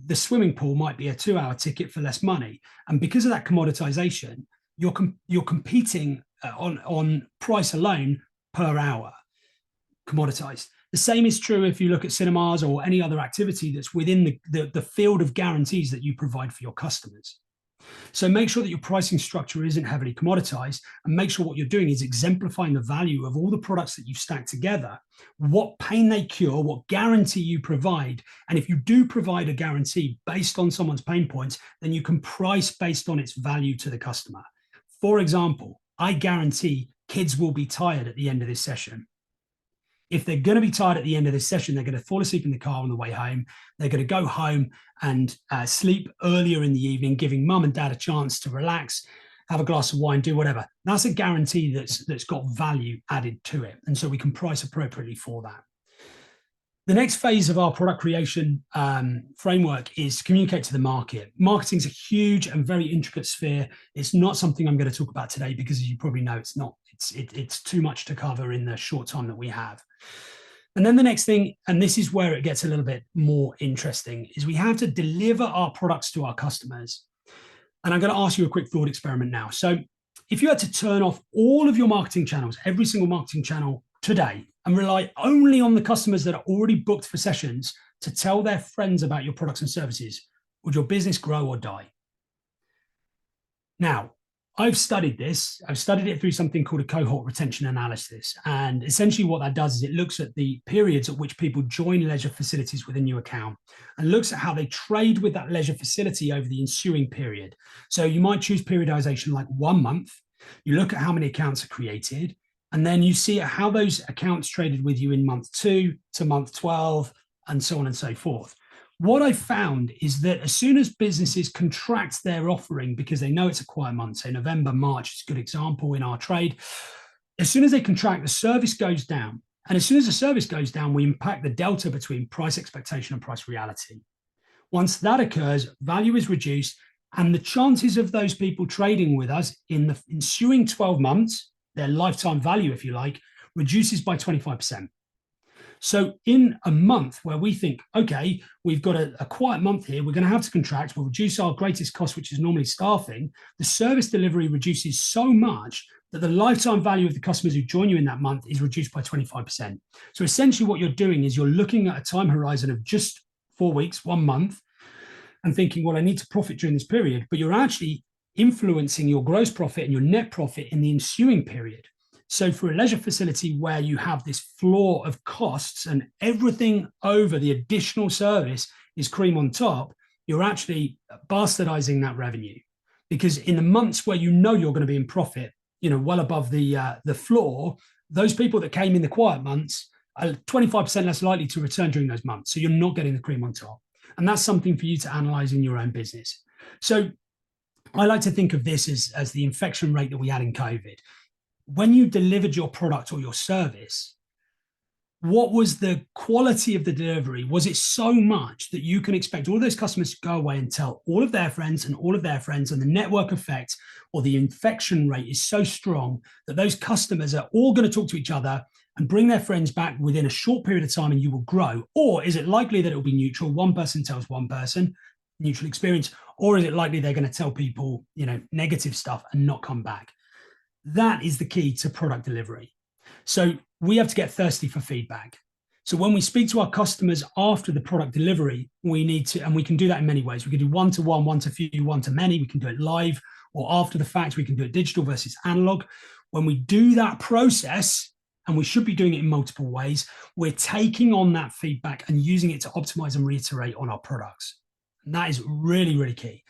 The swimming pool might be a 2-hour ticket for less money. And because of that commoditization, you're competing on price alone per hour, commoditized. The same is true if you look at cinemas or any other activity that's within the field of guarantees that you provide for your customers. So make sure that your pricing structure isn't heavily commoditized, and make sure what you're doing is exemplifying the value of all the products that you've stacked together, what pain they cure, what guarantee you provide. And if you do provide a guarantee based on someone's pain points, then you can price based on its value to the customer. For example, I guarantee kids will be tired at the end of this session. If they're going to be tired at the end of this session, they're going to fall asleep in the car on the way home. They're going to go home and sleep earlier in the evening, giving mum and dad a chance to relax, have a glass of wine, do whatever. That's a guarantee that's got value added to it. And so we can price appropriately for that. The next phase of our product creation framework is communicate to the market. Marketing is a huge and very intricate sphere. It's not something I'm going to talk about today, because as you probably know, it's too much to cover in the short time that we have. And then the next thing, and this is where it gets a little bit more interesting, is we have to deliver our products to our customers. And I'm going to ask you a quick thought experiment now. So if you had to turn off all of your marketing channels, every single marketing channel today, and rely only on the customers that are already booked for sessions to tell their friends about your products and services, would your business grow or die? Now, I've studied this. I've studied it through something called a cohort retention analysis. And essentially what that does is it looks at the periods at which people join leisure facilities with a new account, and looks at how they trade with that leisure facility over the ensuing period. So you might choose periodization like 1 month. You look at how many accounts are created, and then you see how those accounts traded with you in month 2 to month 12, and so on and so forth. What I found is that as soon as businesses contract their offering because they know it's a quiet month, say November, March is a good example in our trade, as soon as they contract, the service goes down. And as soon as the service goes down, we impact the delta between price expectation and price reality. Once that occurs, value is reduced, and the chances of those people trading with us in the ensuing 12 months, their lifetime value, if you like, reduces by 25%. So in a month where we think, okay, we've got a quiet month here, we're going to have to contract, we'll reduce our greatest cost, which is normally staffing, the service delivery reduces so much that the lifetime value of the customers who join you in that month is reduced by 25%. So essentially what you're doing is you're looking at a time horizon of just 4 weeks, 1 month, and thinking, well, I need to profit during this period, but you're actually influencing your gross profit and your net profit in the ensuing period. So for a leisure facility where you have this floor of costs and everything over the additional service is cream on top, you're actually bastardizing that revenue. Because in the months where you know you're going to be in profit, well above the floor, those people that came in the quiet months are 25% less likely to return during those months. So you're not getting the cream on top. And that's something for you to analyze in your own business. So I like to think of this as the infection rate that we had in COVID. When you delivered your product or your service, what was the quality of the delivery? Was it so much that you can expect all those customers to go away and tell all of their friends and all of their friends, and the network effect or the infection rate is so strong that those customers are all going to talk to each other and bring their friends back within a short period of time and you will grow? Or is it likely that it will be neutral? One person tells one person, neutral experience, or is it likely they're going to tell people, negative stuff and not come back? That is the key to product delivery. So we have to get thirsty for feedback. So when we speak to our customers after the product delivery, we need to, and we can do that in many ways. We can do one-to-one, one-to-few, one-to-many. We can do it live, or after the fact, we can do it digital versus analog. When we do that process, and we should be doing it in multiple ways, we're taking on that feedback and using it to optimize and reiterate on our products. And that is really, really key.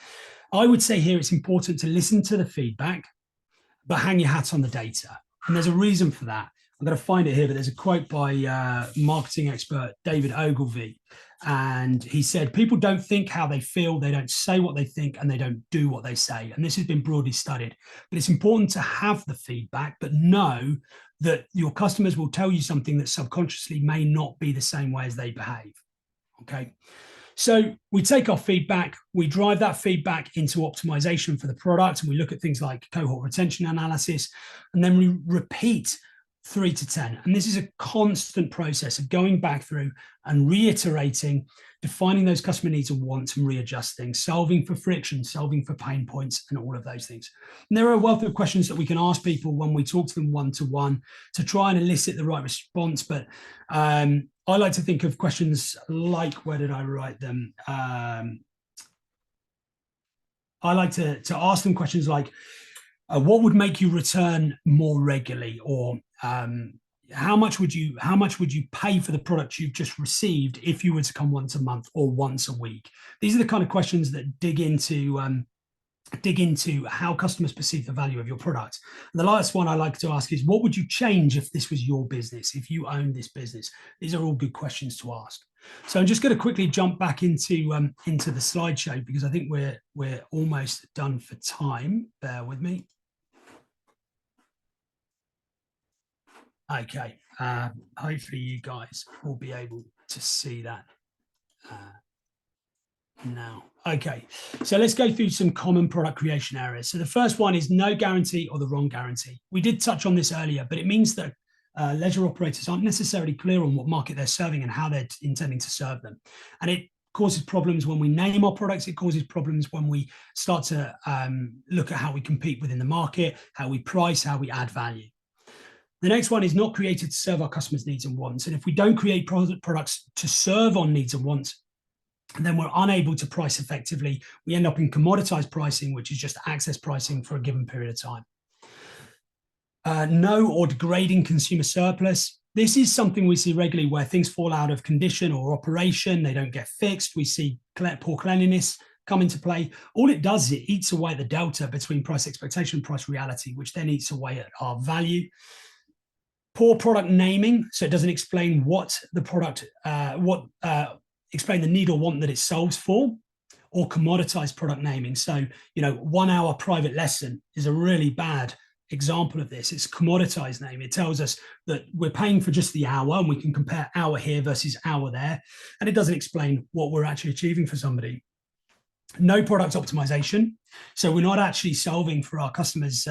I would say here it's important to listen to the feedback, but hang your hat on the data. And there's a reason for that. I'm going to find it here, but there's a quote by marketing expert David Ogilvy. And he said, people don't think how they feel, they don't say what they think, and they don't do what they say. And this has been broadly studied. But it's important to have the feedback, but know that your customers will tell you something that subconsciously may not be the same way as they behave. Okay. So we take our feedback, we drive that feedback into optimization for the product, and we look at things like cohort retention analysis, and then we repeat 3 to 10. And this is a constant process of going back through and reiterating, defining those customer needs and wants and readjusting, solving for friction, solving for pain points, and all of those things. And there are a wealth of questions that we can ask people when we talk to them one-to-one to try and elicit the right response. But I like to think of questions like, where did I write them? I like to ask them questions like, what would make you return more regularly? Or how much would you pay for the product you've just received if you were to come once a month or once a week? These are the kind of questions that dig into how customers perceive the value of your product. And the last one I like to ask is, what would you change if this was your business, if you owned this business? These are all good questions to ask. So I'm just going to quickly jump back into the slideshow, because I think we're almost done for time. Bear with me. Okay, hopefully you guys will be able to see that now. Okay, so let's go through some common product creation areas. So the first one is no guarantee or the wrong guarantee. We did touch on this earlier, but it means that leisure operators aren't necessarily clear on what market they're serving and how they're intending to serve them. And it causes problems when we name our products. It causes problems when we start to look at how we compete within the market, how we price, how we add value. The next one is not created to serve our customers' needs and wants. And if we don't create products to serve on needs and wants, then we're unable to price effectively. We end up in commoditized pricing, which is just access pricing for a given period of time. No or degrading consumer surplus. This is something we see regularly where things fall out of condition or operation. They don't get fixed. We see poor cleanliness come into play. All it does is it eats away at the delta between price expectation and price reality, which then eats away at our value. Poor product naming, so it doesn't explain what the product, explain the need or want that it solves for, or commoditized product naming. So, 1 hour private lesson is a really bad example of this. It's commoditized name. It tells us that we're paying for just the hour, and we can compare hour here versus hour there, and it doesn't explain what we're actually achieving for somebody. No product optimization, so we're not actually solving for our customers'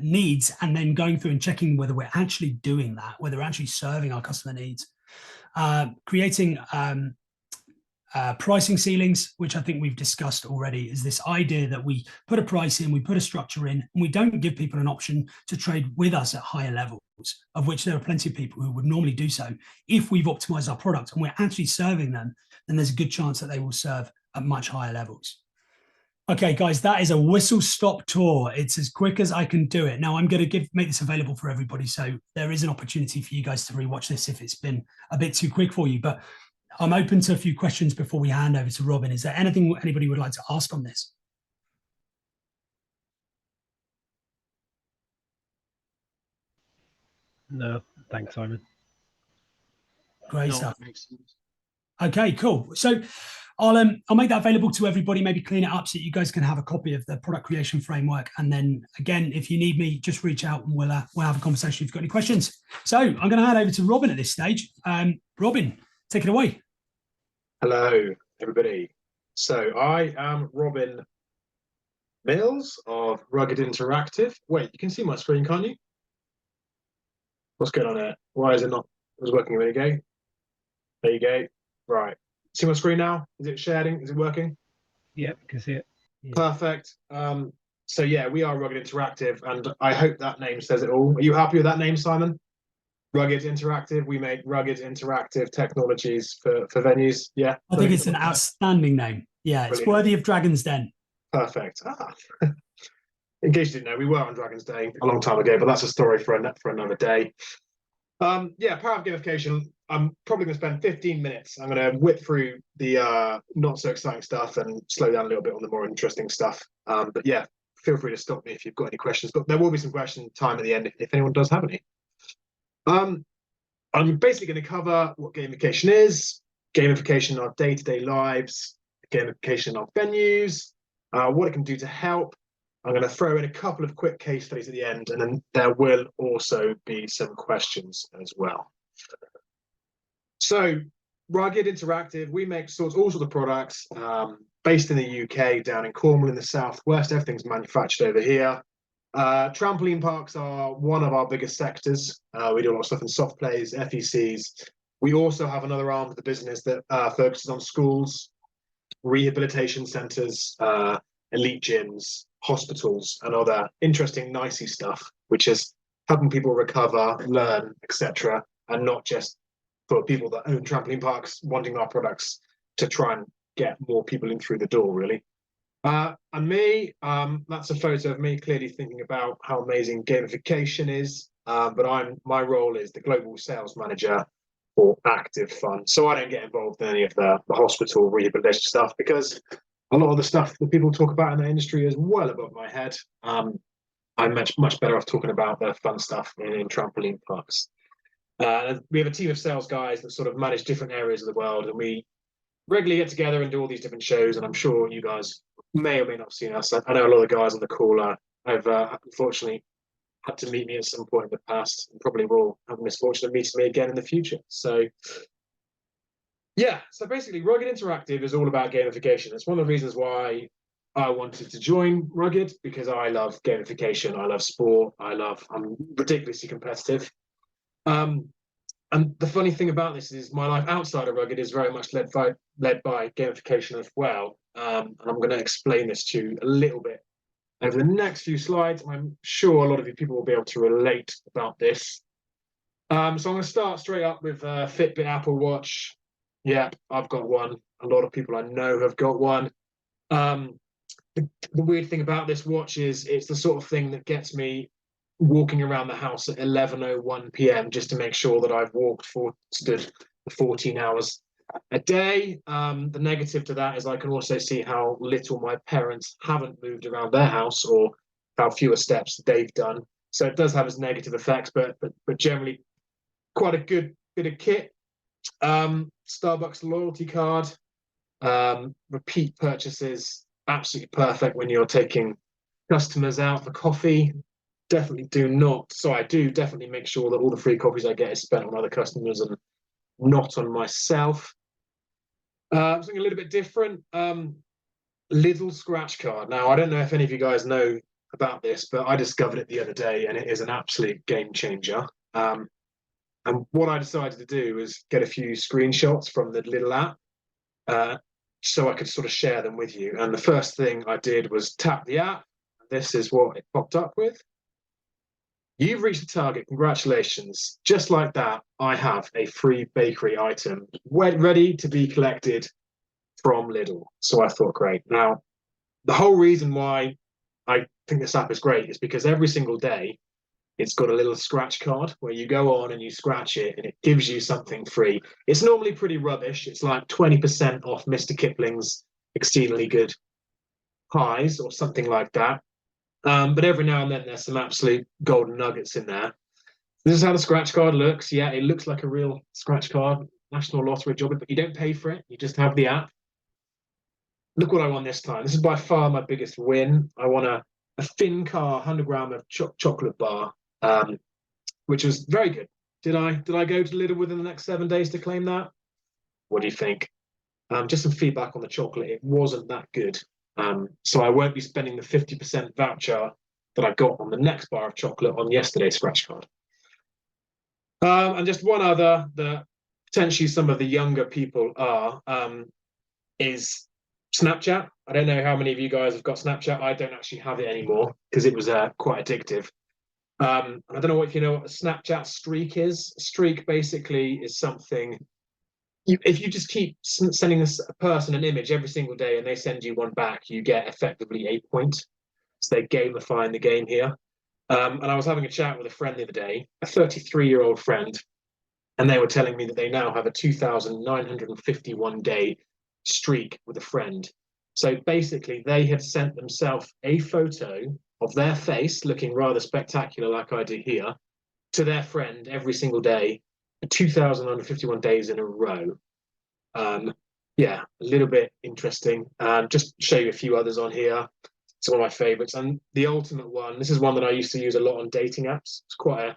needs and then going through and checking whether we're actually doing that, whether we're actually serving our customer needs. Creating pricing ceilings, which I think we've discussed already, is this idea that we put a price in, we put a structure in, and we don't give people an option to trade with us at higher levels, of which there are plenty of people who would normally do so. If we've optimized our product and we're actually serving them, then there's a good chance that they will serve at much higher levels. Okay, guys, that is a whistle-stop tour. It's as quick as I can do it. Now, I'm going to make this available for everybody, so there is an opportunity for you guys to rewatch this if it's been a bit too quick for you. But I'm open to a few questions before we hand over to Robin. Is there anything anybody would like to ask on this? No, thanks, Simon. Great stuff. Okay, cool. So I'll make that available to everybody, maybe clean it up so that you guys can have a copy of the product creation framework. And then again, if you need me, just reach out and we'll have a conversation if you've got any questions. So I'm going to hand over to Robin at this stage. Robin, take it away. Hello, everybody. So I am Robin Mills of Rugged Interactive. Wait, you can see my screen, can't you? What's going on here? Why is it not? It was working. There you go. There you go. Right. See my screen now? Is it sharing? Is it working? Yep, can see it. Yeah. Perfect. So yeah, we are Rugged Interactive, and I hope that name says it all. Are you happy with that name, Simon? Rugged Interactive. We make rugged interactive technologies for venues. Yeah. I think it's an outstanding name. Yeah, it's Brilliant. worthy of Dragon's Den. Perfect. In case you didn't know, we were on Dragon's Day a long time ago, but that's a story for another day. Yeah, power of gamification. I'm probably going to spend 15 minutes. I'm going to whip through the not so exciting stuff and slow down a little bit on the more interesting stuff. But yeah, feel free to stop me if you've got any questions. But there will be some question time at the end if anyone does have any. I'm basically going to cover what gamification is, gamification in our day-to-day lives, gamification in our venues, what it can do to help. I'm going to throw in a couple of quick case studies at the end, and then there will also be some questions as well. So, Rugged Interactive, we make all sorts of products based in the UK, down in Cornwall in the southwest. Everything's manufactured over here. Trampoline parks are one of our biggest sectors. We do a lot of stuff in soft plays, FECs. We also have another arm of the business that focuses on schools, rehabilitation centres, elite gyms, hospitals, and other interesting, nicey stuff, which is helping people recover, learn, etc., and not just for people that own trampoline parks wanting our products to try and get more people in through the door, really. And me, that's a photo of me clearly thinking about how amazing gamification is, but my role is the global sales manager for Active Fun. So I don't get involved in any of the hospital rehabilitation stuff, because a lot of the stuff that people talk about in the industry is well above my head. I'm much better off talking about the fun stuff in trampoline parks. We have a team of sales guys that sort of manage different areas of the world, and we regularly get together and do all these different shows. And I'm sure you guys may or may not have seen us. I know a lot of the guys on the call have unfortunately had to meet me at some point in the past, and probably will have the misfortune of meeting me again in the future. So yeah, so basically Rugged Interactive is all about gamification. It's one of the reasons why I wanted to join Rugged, because I love gamification, I love sport, I'm ridiculously competitive. And the funny thing about this is my life outside of Rugged is very much led by gamification as well. And I'm going to explain this to you a little bit over the next few slides. I'm sure a lot of you people will be able to relate about this. So I'm going to start straight up with Fitbit, Apple Watch. Yeah, I've got one. A lot of people I know have got one. The weird thing about this watch is it's the sort of thing that gets me walking around the house at 11:01 p.m. just to make sure that I've stood for 14 hours a day. The negative to that is I can also see how little my parents haven't moved around their house, or how fewer steps they've done. So it does have its negative effects, but generally quite a good bit of kit. Starbucks loyalty card, repeat purchases, absolutely perfect when you're taking customers out for coffee. Definitely I do definitely make sure that all the free coffees I get is spent on other customers and not on myself. Something a little bit different, Lidl scratch card. Now, I don't know if any of you guys know about this, but I discovered it the other day, and it is an absolute game changer. And what I decided to do was get a few screenshots from the Lidl app, so I could sort of share them with you. And the first thing I did was tap the app. This is what it popped up with. You've reached the target, congratulations. Just like that, I have a free bakery item ready to be collected from Lidl. So I thought, great. Now, the whole reason why I think this app is great is because every single day, it's got a little scratch card where you go on and you scratch it and it gives you something free. It's normally pretty rubbish. It's like 20% off Mr. Kipling's exceedingly good pies or something like that. But every now and then there's some absolute golden nuggets in there. This is how the scratch card looks. Yeah, it looks like a real scratch card, National Lottery job, but you don't pay for it. You just have the app. Look what I won this time. This is by far my biggest win. I won a Fincar 100 gram of chocolate bar, which was very good. Did I go to Lidl within the next 7 days to claim that? What do you think? Just some feedback on the chocolate. It wasn't that good. So I won't be spending the 50% voucher that I got on the next bar of chocolate on yesterday's scratch card. And just one other that potentially some of the younger people is Snapchat. I don't know how many of you guys have got Snapchat. I don't actually have it anymore because it was quite addictive. I don't know if you know what a Snapchat streak is. A streak basically is something, if you just keep sending a person an image every single day and they send you one back, you get effectively a point. So they're gamifying the game here. And I was having a chat with a friend the other day, a 33-year-old friend, and they were telling me that they now have a 2,951-day streak with a friend. So basically, they had sent themselves a photo of their face looking rather spectacular, like I do here, to their friend every single day, 2,951 days in a row. Yeah, a little bit interesting. Just show you a few others on here. It's one of my favorites, and the ultimate one. This is one that I used to use a lot on dating apps. It's quite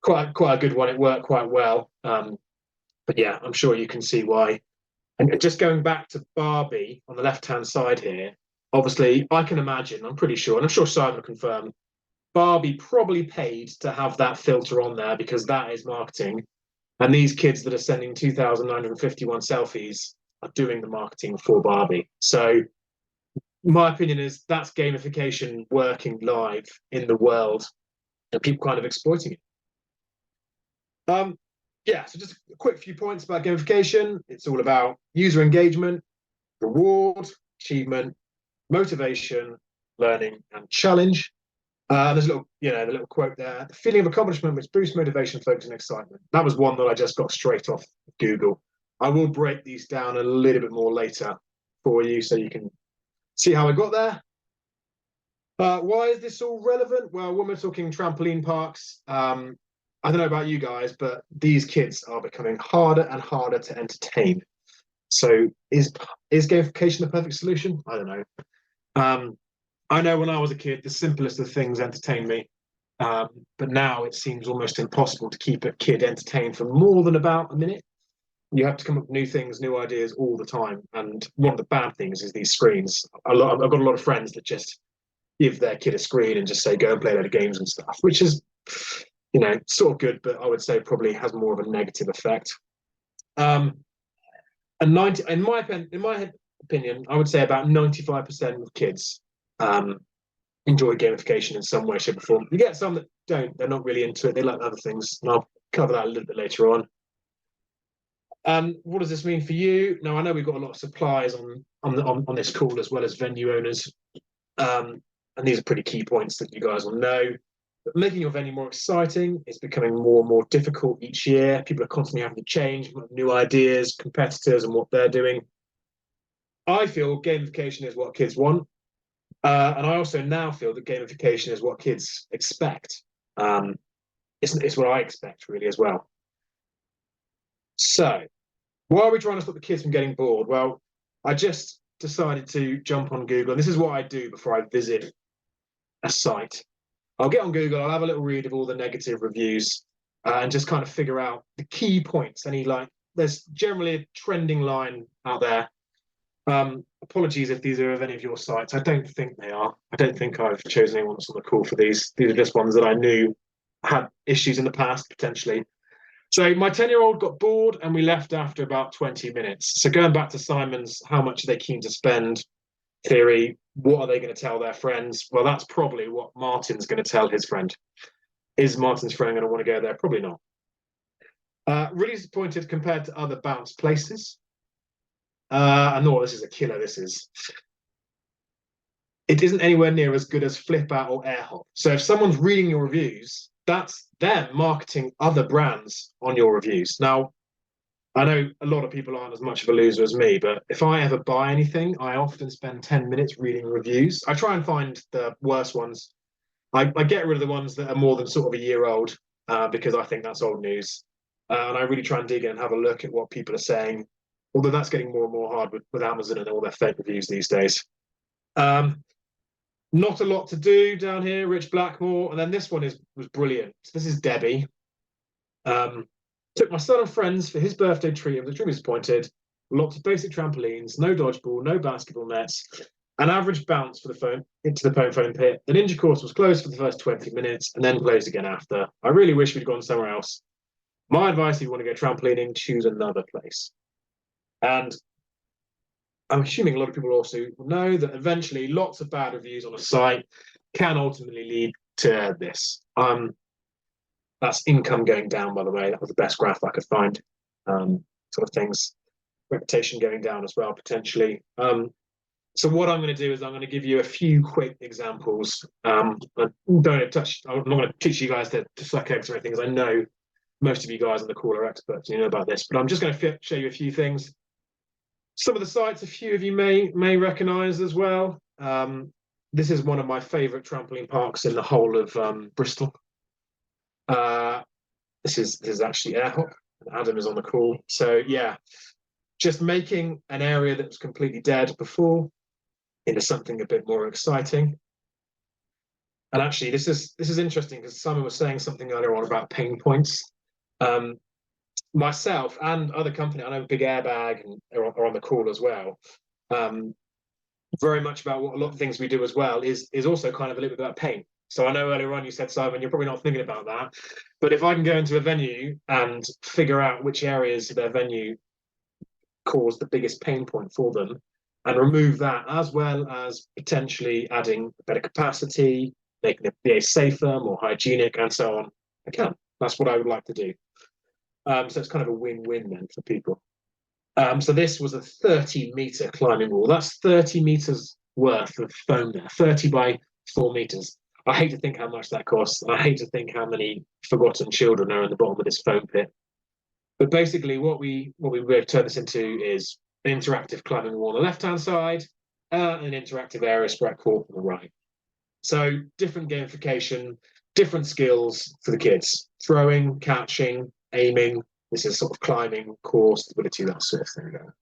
a good one. It worked quite well. But yeah, I'm sure you can see why. And just going back to Barbie on the left-hand side here, obviously I can imagine, I'm pretty sure, and I'm sure Simon will confirm, Barbie probably paid to have that filter on there because that is marketing. And these kids that are sending 2,951 selfies are doing the marketing for Barbie. So my opinion is that's gamification working live in the world and people kind of exploiting it. Yeah, so just a quick few points about gamification. It's all about user engagement, reward, achievement, motivation, learning, and challenge. There's a little, the little quote there. The feeling of accomplishment which boosts motivation, focus, and excitement. That was one that I just got straight off Google. I will break these down a little bit more later for you so you can see how I got there. Why is this all relevant? Well, when we're talking trampoline parks, I don't know about you guys, but these kids are becoming harder and harder to entertain. So is gamification the perfect solution? I don't know. I know when I was a kid, the simplest of things entertained me. But now it seems almost impossible to keep a kid entertained for more than about a minute. You have to come up with new things, new ideas all the time. And one of the bad things is these screens. I've got a lot of friends that just give their kid a screen and just say, go and play a load of games and stuff, which is, sort of good, but I would say probably has more of a negative effect. And in my opinion, I would say about 95% of kids enjoy gamification in some way, shape, or form. You get some that don't; they're not really into it. They like other things, and I'll cover that a little bit later on. What does this mean for you? Now, I know we've got a lot of suppliers on this call as well as venue owners, and these are pretty key points that you guys will know. But making your venue more exciting is becoming more and more difficult each year. People are constantly having to change, new ideas, competitors, and what they're doing. I feel gamification is what kids want. And I also now feel that gamification is what kids expect. It's what I expect, really, as well. So, why are we trying to stop the kids from getting bored? Well, I just decided to jump on Google. And this is what I do before I visit a site. I'll get on Google, I'll have a little read of all the negative reviews and just kind of figure out the key points. There's generally a trending line out there. Apologies if these are of any of your sites. I don't think they are. I don't think I've chosen anyone that's on the call for these. These are just ones that I knew had issues in the past, potentially. So my 10-year-old got bored and we left after about 20 minutes. So going back to Simon's, how much are they keen to spend theory, what are they going to tell their friends? Well, that's probably what Martin's going to tell his friend. Is Martin's friend going to want to go there? Probably not. Really disappointed compared to other bounce places. I know this is a killer. It isn't anywhere near as good as Flip Out or Air Hop. So if someone's reading your reviews, that's them marketing other brands on your reviews. Now, I know a lot of people aren't as much of a loser as me, but if I ever buy anything, I often spend 10 minutes reading reviews. I try and find the worst ones. I get rid of the ones that are more than sort of a year old because I think that's old news. And I really try and dig in and have a look at what people are saying, although that's getting more and more hard with Amazon and all their fake reviews these days. Not a lot to do down here, Rich Blackmore. And then this one was brilliant. So this is Debbie. Took my son and friends for his birthday treat. I was extremely disappointed. Lots of basic trampolines, no dodgeball, no basketball nets, an average bounce for the phone into the phone pit. The ninja course was closed for the first 20 minutes and then closed again after. I really wish we'd gone somewhere else. My advice, if you want to go trampolining, choose another place. And I'm assuming a lot of people also know that eventually lots of bad reviews on a site can ultimately lead to this. That's income going down, by the way. That was the best graph I could find. Sort of things. Reputation going down as well, potentially. So what I'm going to do is I'm going to give you a few quick examples. I'm not going to teach you guys to suck eggs or anything, because I know most of you guys on the call are experts, you know about this. But I'm just going to show you a few things. Some of the sites a few of you may recognise as well. This is one of my favourite trampoline parks in the whole of Bristol. This is actually Air Hop. Adam is on the call. So yeah, just making an area that was completely dead before into something a bit more exciting. And actually, this is interesting because Simon was saying something earlier on about pain points. Myself and other company, I know Big Airbag and are on the call as well. Very much about what a lot of things we do as well is also kind of a little bit about pain. So I know earlier on you said, Simon, you're probably not thinking about that, but if I can go into a venue and figure out which areas of their venue cause the biggest pain point for them and remove that, as well as potentially adding better capacity, making it be safer, more hygienic, and so on, I can. That's what I would like to do. So it's kind of a win-win then for people. So this was a 30-meter climbing wall. That's 30 meters worth of foam there, 30 by 4 meters. I hate to think how much that costs. I hate to think how many forgotten children are in the bottom of this foam pit. But basically, what we really turn this into is an interactive climbing wall on the left-hand side, an interactive area spread court on the right. So different gamification, different skills for the kids: throwing, catching, aiming. This is sort of climbing, core stability, that sort of thing there.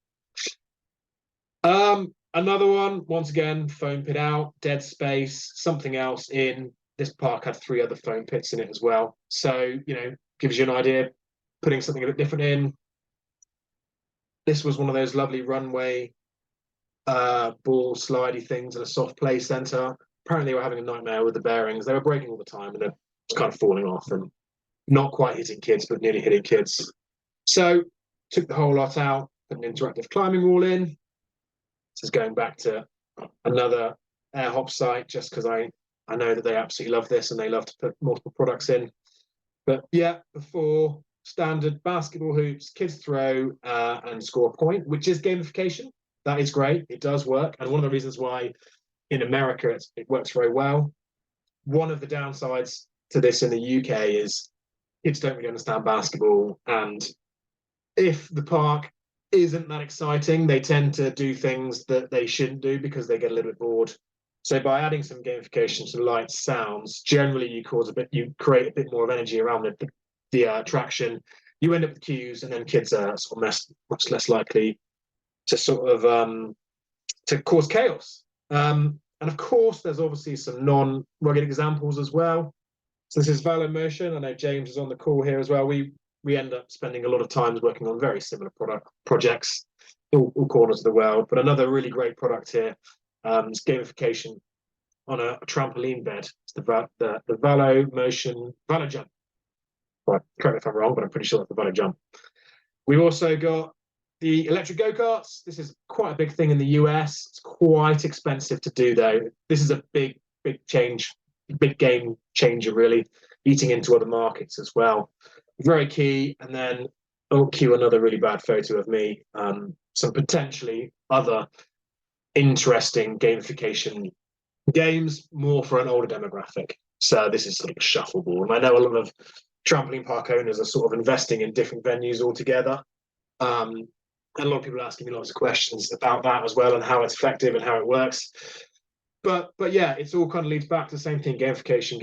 Another one, once again, foam pit out, dead space, something else in. This park had 3 other foam pits in it as well. So, you know, gives you an idea, putting something a bit different in. This was one of those lovely runway ball slidey things in a soft play centre. Apparently they were having a nightmare with the bearings. They were breaking all the time and they're kind of falling off and not quite hitting kids, but nearly hitting kids. So took the whole lot out, put an interactive climbing wall in. This is going back to another air hop site, just because I know that they absolutely love this and they love to put multiple products in. But yeah, before standard basketball hoops, kids throw and score a point, which is gamification. That is great. It does work. And one of the reasons why in America it works very well. One of the downsides to this in the UK is kids don't really understand basketball, and if the park isn't that exciting, they tend to do things that they shouldn't do because they get a little bit bored. So by adding some gamification to lights, sounds, generally you create a bit more of energy around the attraction. You end up with cues, and then kids are sort of much less likely to sort of to cause chaos. And of course, there's obviously some non-rugged examples as well. So this is Valo Motion. I know James is on the call here as well. We end up spending a lot of time working on very similar projects, all corners of the world. But another really great product here is gamification on a trampoline bed. It's the Valo Motion Valo Jump. Right, correct me if I'm wrong, but I'm pretty sure that's the Valo Jump. We've also got the electric go-karts. This is quite a big thing in the US. It's quite expensive to do, though. This is a big change, big game changer, really, eating into other markets as well. Very key. And then I'll cue another really bad photo of me. Some potentially other interesting gamification games, more for an older demographic. So this is sort of a shuffleboard. And I know a lot of trampoline park owners are sort of investing in different venues altogether. And a lot of people are asking me lots of questions about that as well and how it's effective and how it works. But yeah, it's all kind of leads back to the same thing: gamification.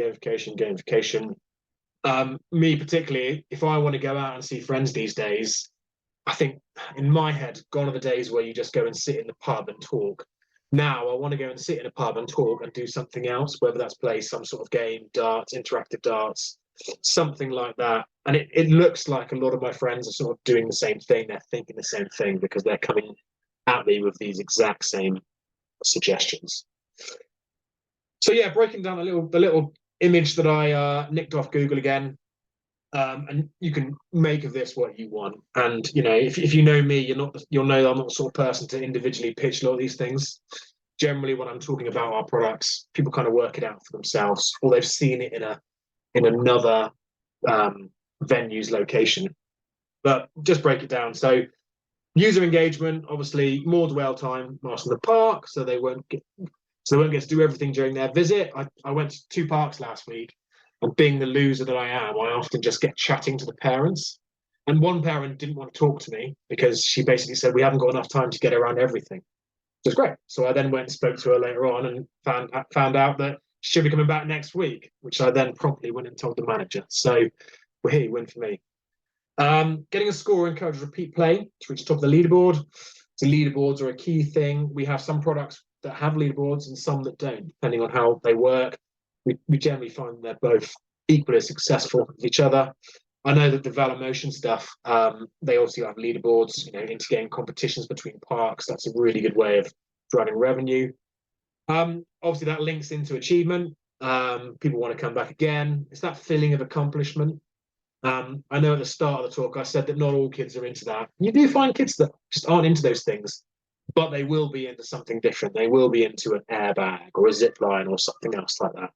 Me particularly, if I want to go out and see friends these days, I think in my head, gone are the days where you just go and sit in the pub and talk. Now I want to go and sit in a pub and talk and do something else, whether that's play some sort of game, darts, interactive darts, something like that. And it looks like a lot of my friends are sort of doing the same thing. They're thinking the same thing because they're coming at me with these exact same suggestions. So yeah, breaking down the little image that I nicked off Google again, and you can make of this what you want. And you know, if you know me, you'll know I'm not the sort of person to individually pitch a lot of these things. Generally, when I'm talking about our products, people kind of work it out for themselves, or they've seen it in another venue's location. But just break it down. So user engagement, obviously more dwell time whilst in the park, so they won't get to do everything during their visit. I went to 2 parks last week, and being the loser that I am, I often just get chatting to the parents. And one parent didn't want to talk to me because she basically said, we haven't got enough time to get around everything. Which was great. So I then went and spoke to her later on and found out that she'll be coming back next week, which I then promptly went and told the manager. So, well, here, win for me. Getting a score encourages repeat play to reach the top of the leaderboard. So leaderboards are a key thing. We have some products that have leaderboards and some that don't, depending on how they work. We generally find they're both equally as successful with each other. I know that the Velomotion stuff, they also have leaderboards, into-game competitions between parks. That's a really good way of driving revenue. Obviously, that links into achievement. People want to come back again. It's that feeling of accomplishment. I know at the start of the talk, I said that not all kids are into that. You do find kids that just aren't into those things, but they will be into something different. They will be into an airbag or a zip line or something else like that,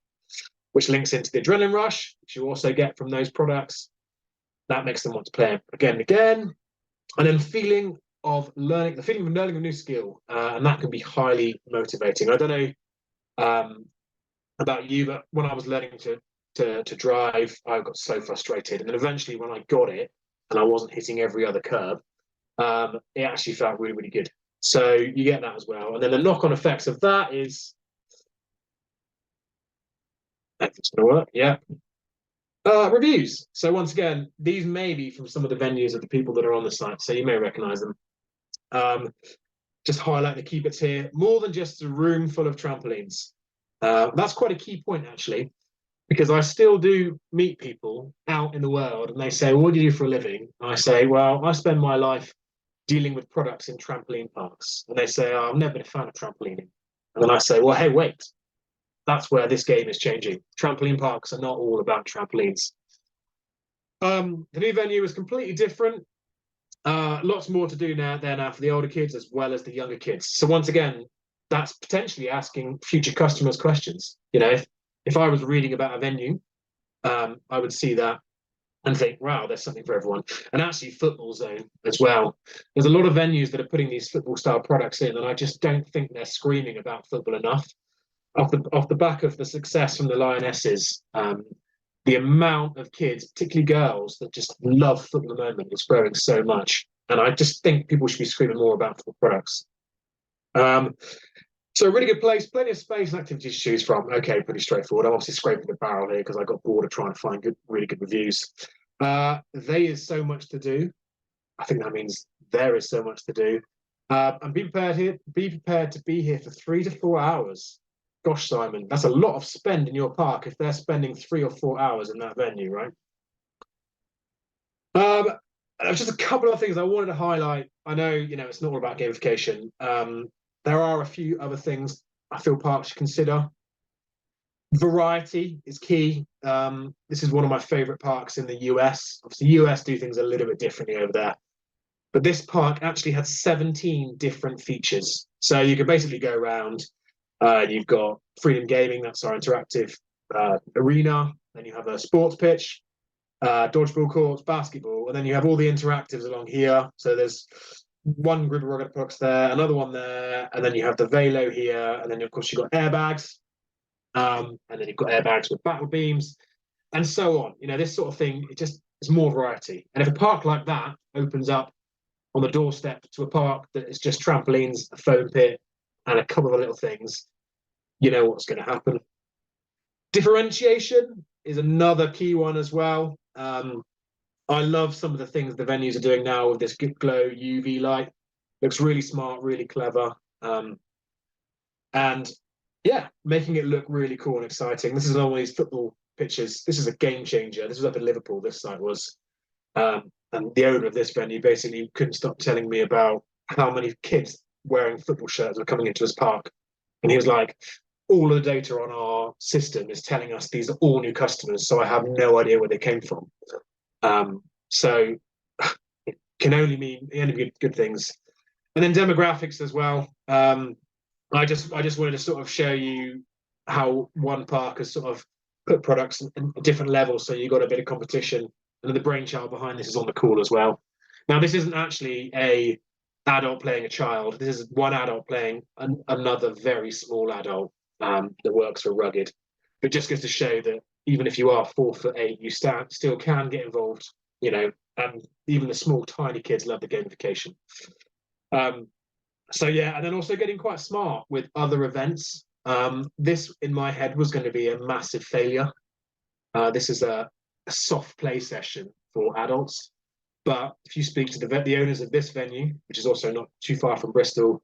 which links into the adrenaline rush, which you also get from those products. That makes them want to play again and again. And then the feeling of learning a new skill, and that can be highly motivating. I don't know about you, but when I was learning to drive, I got so frustrated. And then eventually when I got it and I wasn't hitting every other curb, it actually felt really, really good. So you get that as well. And then the knock-on effects of that is, if it's going to work, yeah. Reviews. So once again, these may be from some of the venues of the people that are on the site, so you may recognize them. Just highlight the key bits here. More than just a room full of trampolines. That's quite a key point, actually, because I still do meet people out in the world and they say, well, what do you do for a living? And I say, well, I spend my life dealing with products in trampoline parks. And they say, oh, I've never been a fan of trampolining. And then I say, well, hey, wait. That's where this game is changing. Trampoline parks are not all about trampolines. The new venue is completely different. Lots more to do now for the older kids as well as the younger kids. So once again, that's potentially asking future customers questions. If I was reading about a venue, I would see that and think, wow, there's something for everyone. And actually football zone as well. There's a lot of venues that are putting these football style products in, and I just don't think they're screaming about football enough. Off the back of the success from the Lionesses, the amount of kids, particularly girls, that just love football at the moment is growing so much. And I just think people should be screaming more about football products. So a really good place, plenty of space and activities to choose from. Okay, pretty straightforward. I'm obviously scraping the barrel here because I got bored of trying to find really good reviews. There is so much to do. I think that means there is so much to do. And be prepared to be here for 3 to 4 hours. Gosh, Simon, that's a lot of spend in your park if they're spending 3 or 4 hours in that venue, right? Just a couple of things I wanted to highlight. I know, it's not all about gamification. There are a few other things I feel parks should consider. Variety is key. This is one of my favorite parks in the US. Obviously, US do things a little bit differently over there. But this park actually had 17 different features. So you can basically go around. You've got Freedom Gaming, that's our interactive arena. Then you have a sports pitch, dodgeball courts, basketball, and then you have all the interactives along here. So there's one group of Ruddock books there, another one there, and then you have the Velo here, and then of course you've got airbags, and then you've got airbags with battle beams, and so on. This sort of thing, it's more variety. And if a park like that opens up on the doorstep to a park that is just trampolines, a foam pit, and a couple of little things, you know what's going to happen. Differentiation is another key one as well. I love some of the things the venues are doing now with this good glow UV light. Looks really smart, really clever. And yeah, making it look really cool and exciting. This is one of these football pitches. This is a game changer. This was up in Liverpool, this site was. And the owner of this venue basically couldn't stop telling me about how many kids wearing football shirts were coming into his park. And he was like, all of the data on our system is telling us these are all new customers, so I have no idea where they came from. So it can only mean good things. And then demographics as well. I just wanted to sort of show you how one park has sort of put products in different levels, so you got a bit of competition. And the brainchild behind this is on the call as well. Now, this isn't actually a adult playing a child. This is one adult playing another very small adult that works for Rugged. But just goes to show that even if you are 4'8", you still can get involved, and even the small, tiny kids love the gamification. So yeah, and then also getting quite smart with other events. This, in my head, was going to be a massive failure. This is a soft play session for adults. But if you speak to the owners of this venue, which is also not too far from Bristol,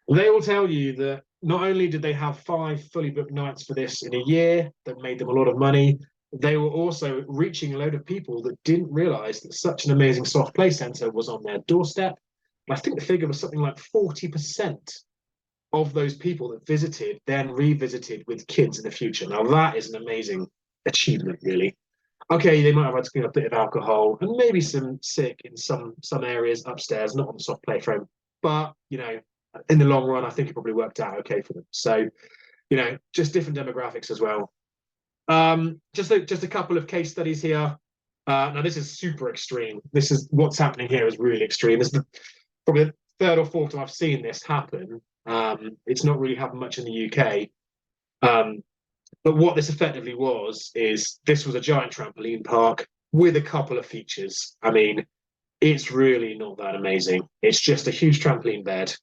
they will tell you that not only did they have 5 fully booked nights for this in a year that made them a lot of money, they were also reaching a load of people that didn't realise that such an amazing soft play centre was on their doorstep. And I think the figure was something like 40% of those people that visited then revisited with kids in the future. Now that is an amazing achievement, really. Okay, they might have had to clean up a bit of alcohol and maybe some sick in some areas upstairs, not on the soft play frame, but you know, in the long run, I think it probably worked out okay for them. So, you know, just different demographics as well. Just a couple of case studies here. Now this is super extreme. This is what's happening here is really extreme. This is probably the 3rd or 4th time I've seen this happen. It's not really happened much in the UK. But what this effectively is this was a giant trampoline park with a couple of features. I mean, it's really not that amazing. It's just a huge trampoline bed,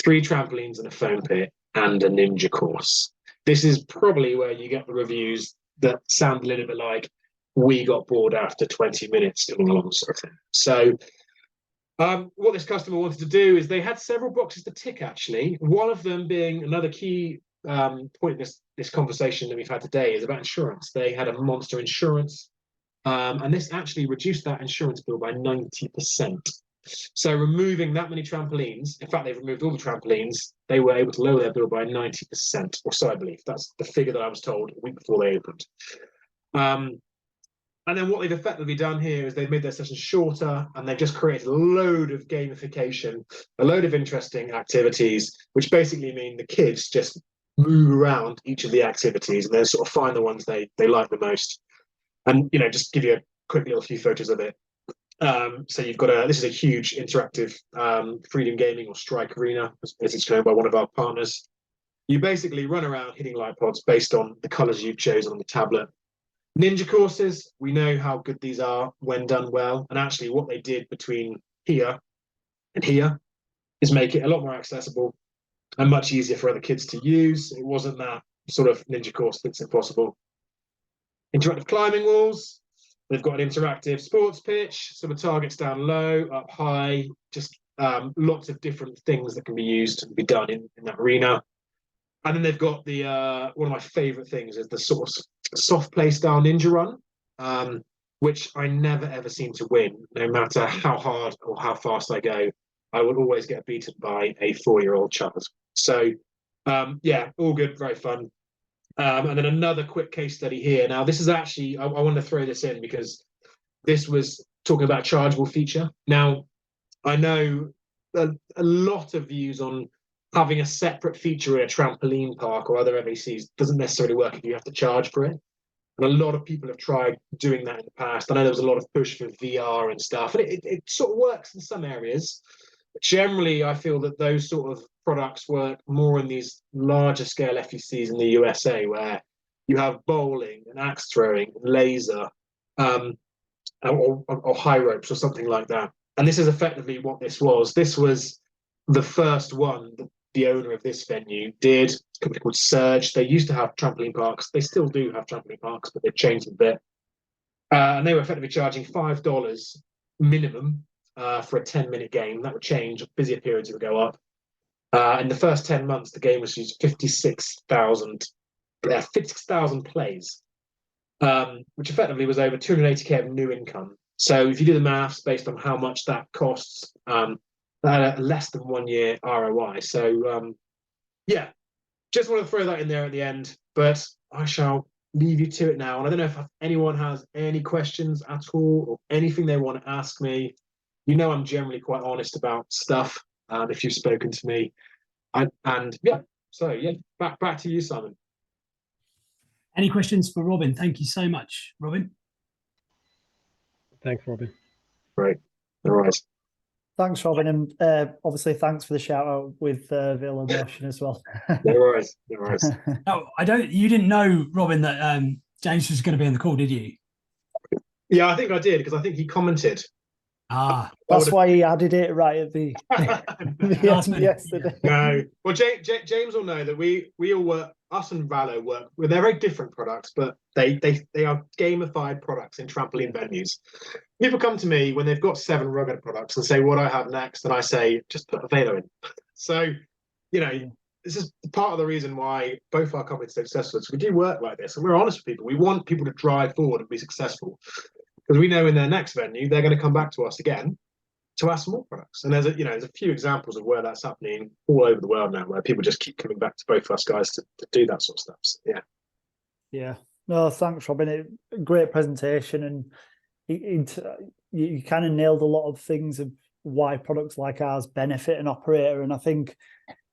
3 trampolines and a foam pit, and a ninja course. This is probably where you get the reviews that sound a little bit like, we got bored after 20 minutes doing along sort of thing. So what this customer wanted to do is they had several boxes to tick, actually. One of them being another key point in this conversation that we've had today is about insurance. They had a monster insurance, and this actually reduced that insurance bill by 90%. So removing that many trampolines, in fact, they've removed all the trampolines, they were able to lower their bill by 90%, or so I believe. That's the figure that I was told a week before they opened. And then what they've effectively done here is they've made their sessions shorter, and they've just created a load of gamification, a load of interesting activities, which basically mean the kids just move around each of the activities and then sort of find the ones they like the most. And, you know, just give you a quick little few photos of it. So you've got this is a huge interactive Freedom Gaming or Strike Arena, as it's known by one of our partners. You basically run around hitting light pods based on the colours you've chosen on the tablet. Ninja courses, we know how good these are when done well. And actually what they did between here and here is make it a lot more accessible and much easier for other kids to use. It wasn't that sort of ninja course that's impossible. Interactive climbing walls. They've got an interactive sports pitch, so the targets down low, up high, just lots of different things that can be used and be done in that arena. And then they've got the one of my favourite things is the sort of soft play style ninja run, which I never ever seem to win, no matter how hard or how fast I go. I would always get beaten by a 4-year-old child. So yeah, all good, very fun. And then another quick case study here. Now, this is actually, I wanted to throw this in because this was talking about a chargeable feature. Now, I know a lot of views on having a separate feature in a trampoline park or other FECs doesn't necessarily work if you have to charge for it. And a lot of people have tried doing that in the past. I know there was a lot of push for VR and stuff, and it sort of works in some areas. But generally, I feel that those sort of products work more in these larger scale FECs in the USA, where you have bowling and axe throwing, and laser, or high ropes or something like that. And this is effectively what this was. This was the first one that the owner of this venue did. It's a company called Surge. They used to have trampoline parks. They still do have trampoline parks, but they've changed a bit. And they were effectively charging $5 minimum for a 10-minute game. That would change. Busier periods would go up. In the first 10 months, the game was used 56,000 plays, which effectively was over 280k of new income. So if you do the maths based on how much that costs, that had a less than 1 year ROI. So yeah, just want to throw that in there at the end, but I shall leave you to it now. And I don't know if anyone has any questions at all or anything they want to ask me. You know, I'm generally quite honest about stuff. If you've spoken to me, and yeah, so yeah, back to you, Simon. Any questions for Robin? Thank you so much, Robin. Thanks, Robin. Great. All right. Thanks, Robin, and obviously thanks for the shout out with Villa Motion as well. No worries. No worries. Oh, you didn't know, Robin, that James was going to be on the call, did you? Yeah, I think I did because I think he commented. Ah, that's why he added it right at the last minute. yesterday. No, well, James will know that we all work us and Valo work. Well, they're very different products, but they are gamified products in trampoline venues. People come to me when they've got 7 rugged products and say, "What do I have next?" And I say, "Just put a Valo in." So, you know, this is part of the reason why both our companies are successful. We do work like this, and we're honest with people. We want people to drive forward and be successful, because we know in their next venue they're going to come back to us again to ask for more products. And there's a few examples of where that's happening all over the world now, where people just keep coming back to both of us guys to do that sort of stuff. So, yeah. Yeah. No, thanks, Robin. Great presentation, and you kind of nailed a lot of things of why products like ours benefit an operator. And I think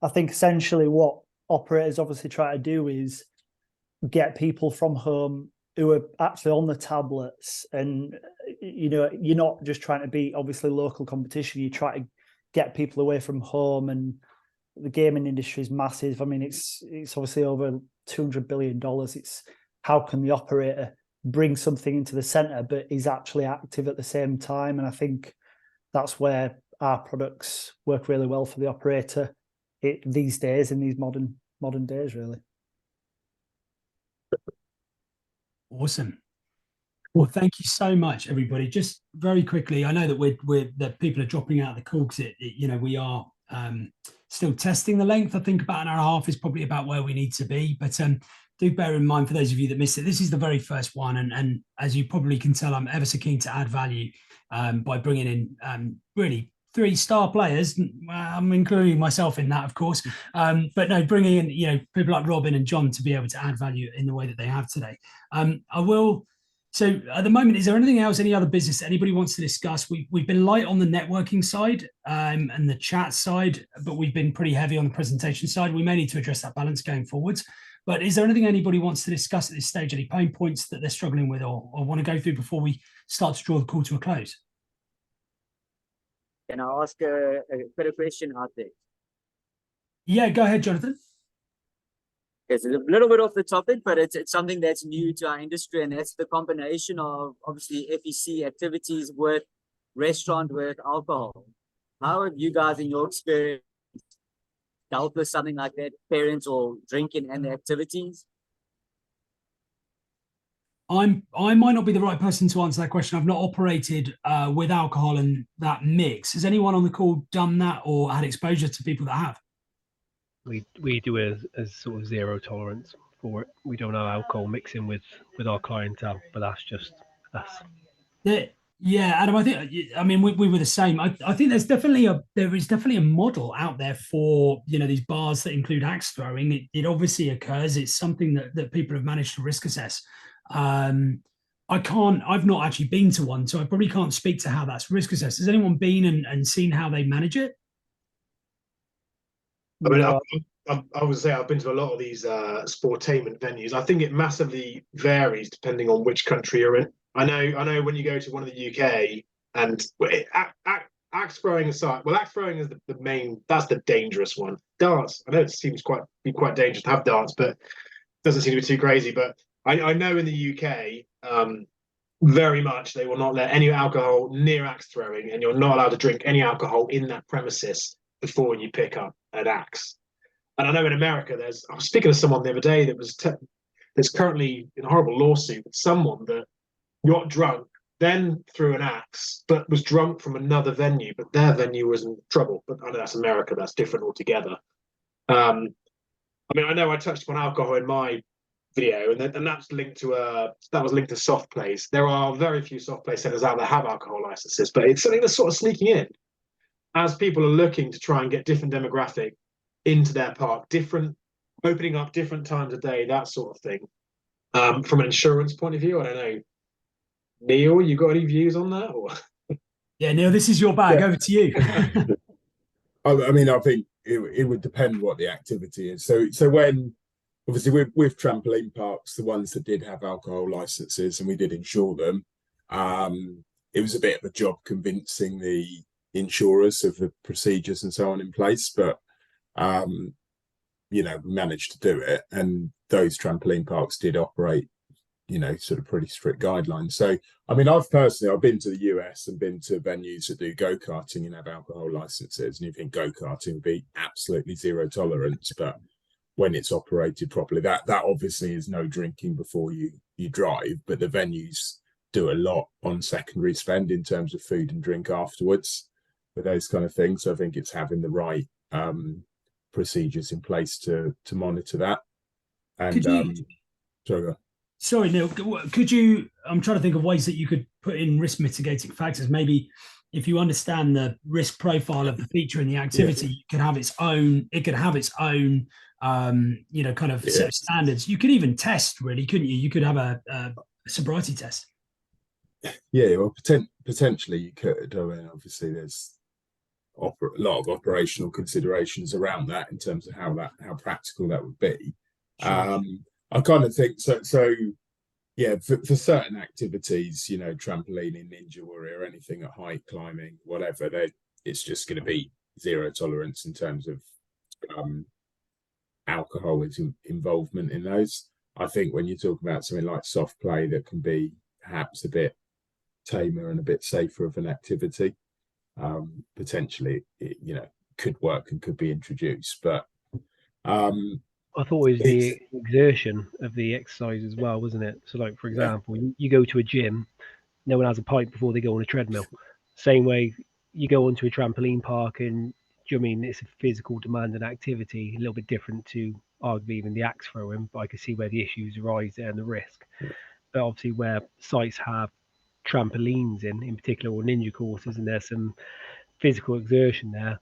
essentially what operators obviously try to do is get people from home who are actually on the tablets, and you're not just trying to beat obviously local competition. You try to get people away from home, and the gaming industry is massive. I mean, it's obviously over $200 billion. It's how can the operator bring something into the center but is actually active at the same time? And I think that's where our products work really well for the operator these days, in these modern days, really. Awesome. Well, thank you so much, everybody. Just very quickly, I know that that people are dropping out of the call because we are still testing the length. I think about an hour and a half is probably about where we need to be. But do bear in mind, for those of you that missed it, this is the very first one, and as you probably can tell, I'm ever so keen to add value by bringing in really 3 star players. I'm including myself in that, of course, but no, bringing in people like Robin and John to be able to add value in the way that they have today. So at the moment, is there anything else, any other business that anybody wants to discuss? We've been light on the networking side and the chat side, but we've been pretty heavy on the presentation side. We may need to address that balance going forwards. But is there anything anybody wants to discuss at this stage, any pain points that they're struggling with or want to go through before we start to draw the call to a close? Can I ask a better question out there? Yeah, go ahead, Jonathan. It's a little bit off the topic, but it's something that's new to our industry, and that's the combination of obviously FEC activities with restaurant with alcohol. How have you guys, in your experience, dealt with something like that, parents or drinking and the activities? I might not be the right person to answer that question. I've not operated with alcohol and that mix. Has anyone on the call done that or had exposure to people that have? We do as sort of zero tolerance for it. We don't allow alcohol mixing with our clientele, but that's just us. Yeah, Adam, I mean, we were the same. I think there is definitely a model out there for these bars that include axe throwing. It obviously occurs. It's something that people have managed to risk assess. I've not actually been to one, so I probably can't speak to how that's risk assessed. Has anyone been and seen how they manage it? I mean, I would say I've been to a lot of these sportainment venues. I think it massively varies depending on which country you're in. I know when you go to one of the UK and axe throwing aside, well, axe throwing is the main. That's the dangerous one. Darts, I know it seems quite dangerous to have darts, but it doesn't seem to be too crazy. But I know in the UK, very much they will not let any alcohol near axe throwing, and you're not allowed to drink any alcohol in that premises before you pick up an axe. And I know in America, I was speaking to someone the other day that's currently in a horrible lawsuit with someone that got drunk, then threw an axe, but was drunk from another venue, but their venue was in trouble. But I know that's America, that's different altogether. I mean, I know I touched upon alcohol in my video, and that's linked to soft plays. There are very few soft play centres out there have alcohol licenses, but it's something that's sort of sneaking in as people are looking to try and get different demographic into their park, opening up different times of day, that sort of thing. From an insurance point of view, I don't know. Neil, you got any views on that? Or? Yeah, Neil, this is your bag. Over to you. I mean, I think it would depend what the activity is. So when, obviously, with trampoline parks, the ones that did have alcohol licenses and we did insure them, it was a bit of a job convincing the insurers of the procedures and so on in place, but we managed to do it, and those trampoline parks did operate sort of pretty strict guidelines. So I mean, I've been to the US and been to venues that do go-karting and have alcohol licenses, and you think go-karting would be absolutely zero tolerance, but when it's operated properly. That obviously is no drinking before you drive, but the venues do a lot on secondary spend in terms of food and drink afterwards with those kind of things. So I think it's having the right procedures in place to monitor that. And sorry, Neil, could you, I'm trying to think of ways that you could put in risk mitigating factors. Maybe if you understand the risk profile of the feature and the activity, it could have its own, you know, kind of set of standards. You could even test, really, couldn't you? You could have a sobriety test. Yeah, well, potentially you could. I mean, obviously there's a lot of operational considerations around that in terms of how practical that would be. Sure. I kind of think so yeah, for certain activities, you know, trampolining, ninja warrior, anything at height, climbing, whatever, it's just going to be zero tolerance in terms of alcohol involvement in those. I think when you talk about something like soft play that can be perhaps a bit tamer and a bit safer of an activity, potentially it, you know, could work and could be introduced. But I thought it was the exertion of the exercise as well, wasn't it? So, like, for example, you go to a gym, no one has a pint before they go on a treadmill. Same way, you go onto a trampoline park, and do you know what I mean, it's a physical demanding activity, a little bit different to arguably even the axe throwing, but I can see where the issues arise there and the risk. But obviously, where sites have trampolines in particular, or ninja courses, and there's some physical exertion there,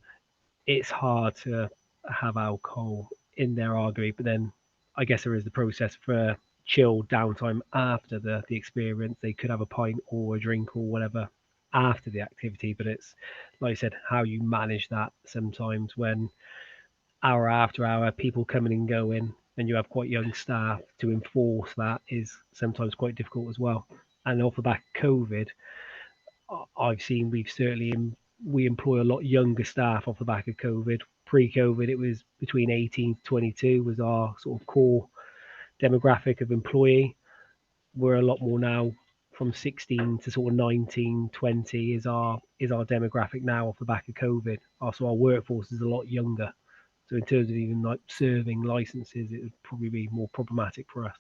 it's hard to have alcohol in there arguably, but then I guess there is the process for chill downtime after the experience. They could have a pint or a drink or whatever after the activity, but it's, like I said, how you manage that sometimes when hour after hour people coming and going and you have quite young staff, to enforce that is sometimes quite difficult as well. And off the back of COVID, I've seen we employ a lot younger staff off the back of COVID. Pre-COVID, it was between 18 to 22 was our sort of core demographic of employee. We're a lot more now from 16 to sort of 19, 20 is our demographic now off the back of COVID. Also, our workforce is a lot younger. So in terms of even like serving licenses, it would probably be more problematic for us.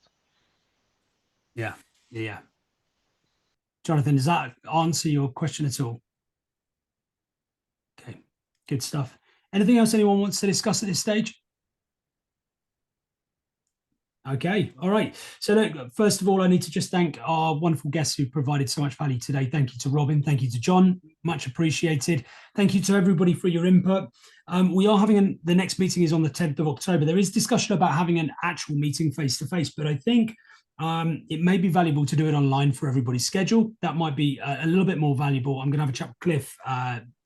Yeah. Jonathan, does that answer your question at all? Okay, good stuff. Anything else anyone wants to discuss at this stage? Okay, all right. So look, first of all, I need to just thank our wonderful guests who provided so much value today. Thank you to Robin. Thank you to John. Much appreciated. Thank you to everybody for your input. We are having the next meeting is on the 10th of October. There is discussion about having an actual meeting face-to-face, but I think it may be valuable to do it online for everybody's schedule. That might be a little bit more valuable. I'm going to have a chat with Cliff.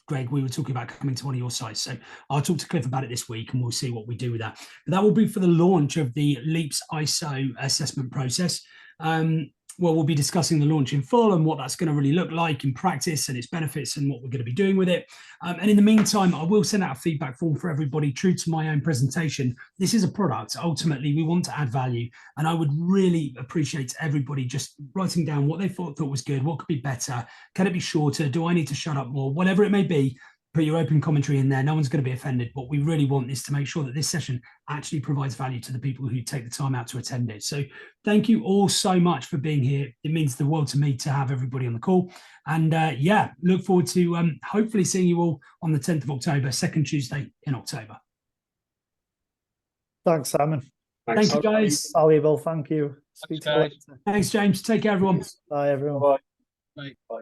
Greg, we were talking about coming to one of your sites. So I'll talk to Cliff about it this week and we'll see what we do with that. But that will be for the launch of the LEAPS ISO assessment process. Well, we'll be discussing the launch in full and what that's going to really look like in practice and its benefits and what we're going to be doing with it. And in the meantime, I will send out a feedback form for everybody, true to my own presentation. This is a product. Ultimately, we want to add value. And I would really appreciate everybody just writing down what they thought was good, what could be better, can it be shorter, do I need to shut up more, whatever it may be. Put your open commentary in there. No one's going to be offended. What we really want is to make sure that this session actually provides value to the people who take the time out to attend it. So thank you all so much for being here. It means the world to me to have everybody on the call. And yeah, look forward to hopefully seeing you all on the 10th of October, second Tuesday in October. Thanks, Simon. Thank you, guys. Valuable. Thank you. Speak to you later. Thanks, James. Take care, everyone. Bye, everyone. Bye. Bye.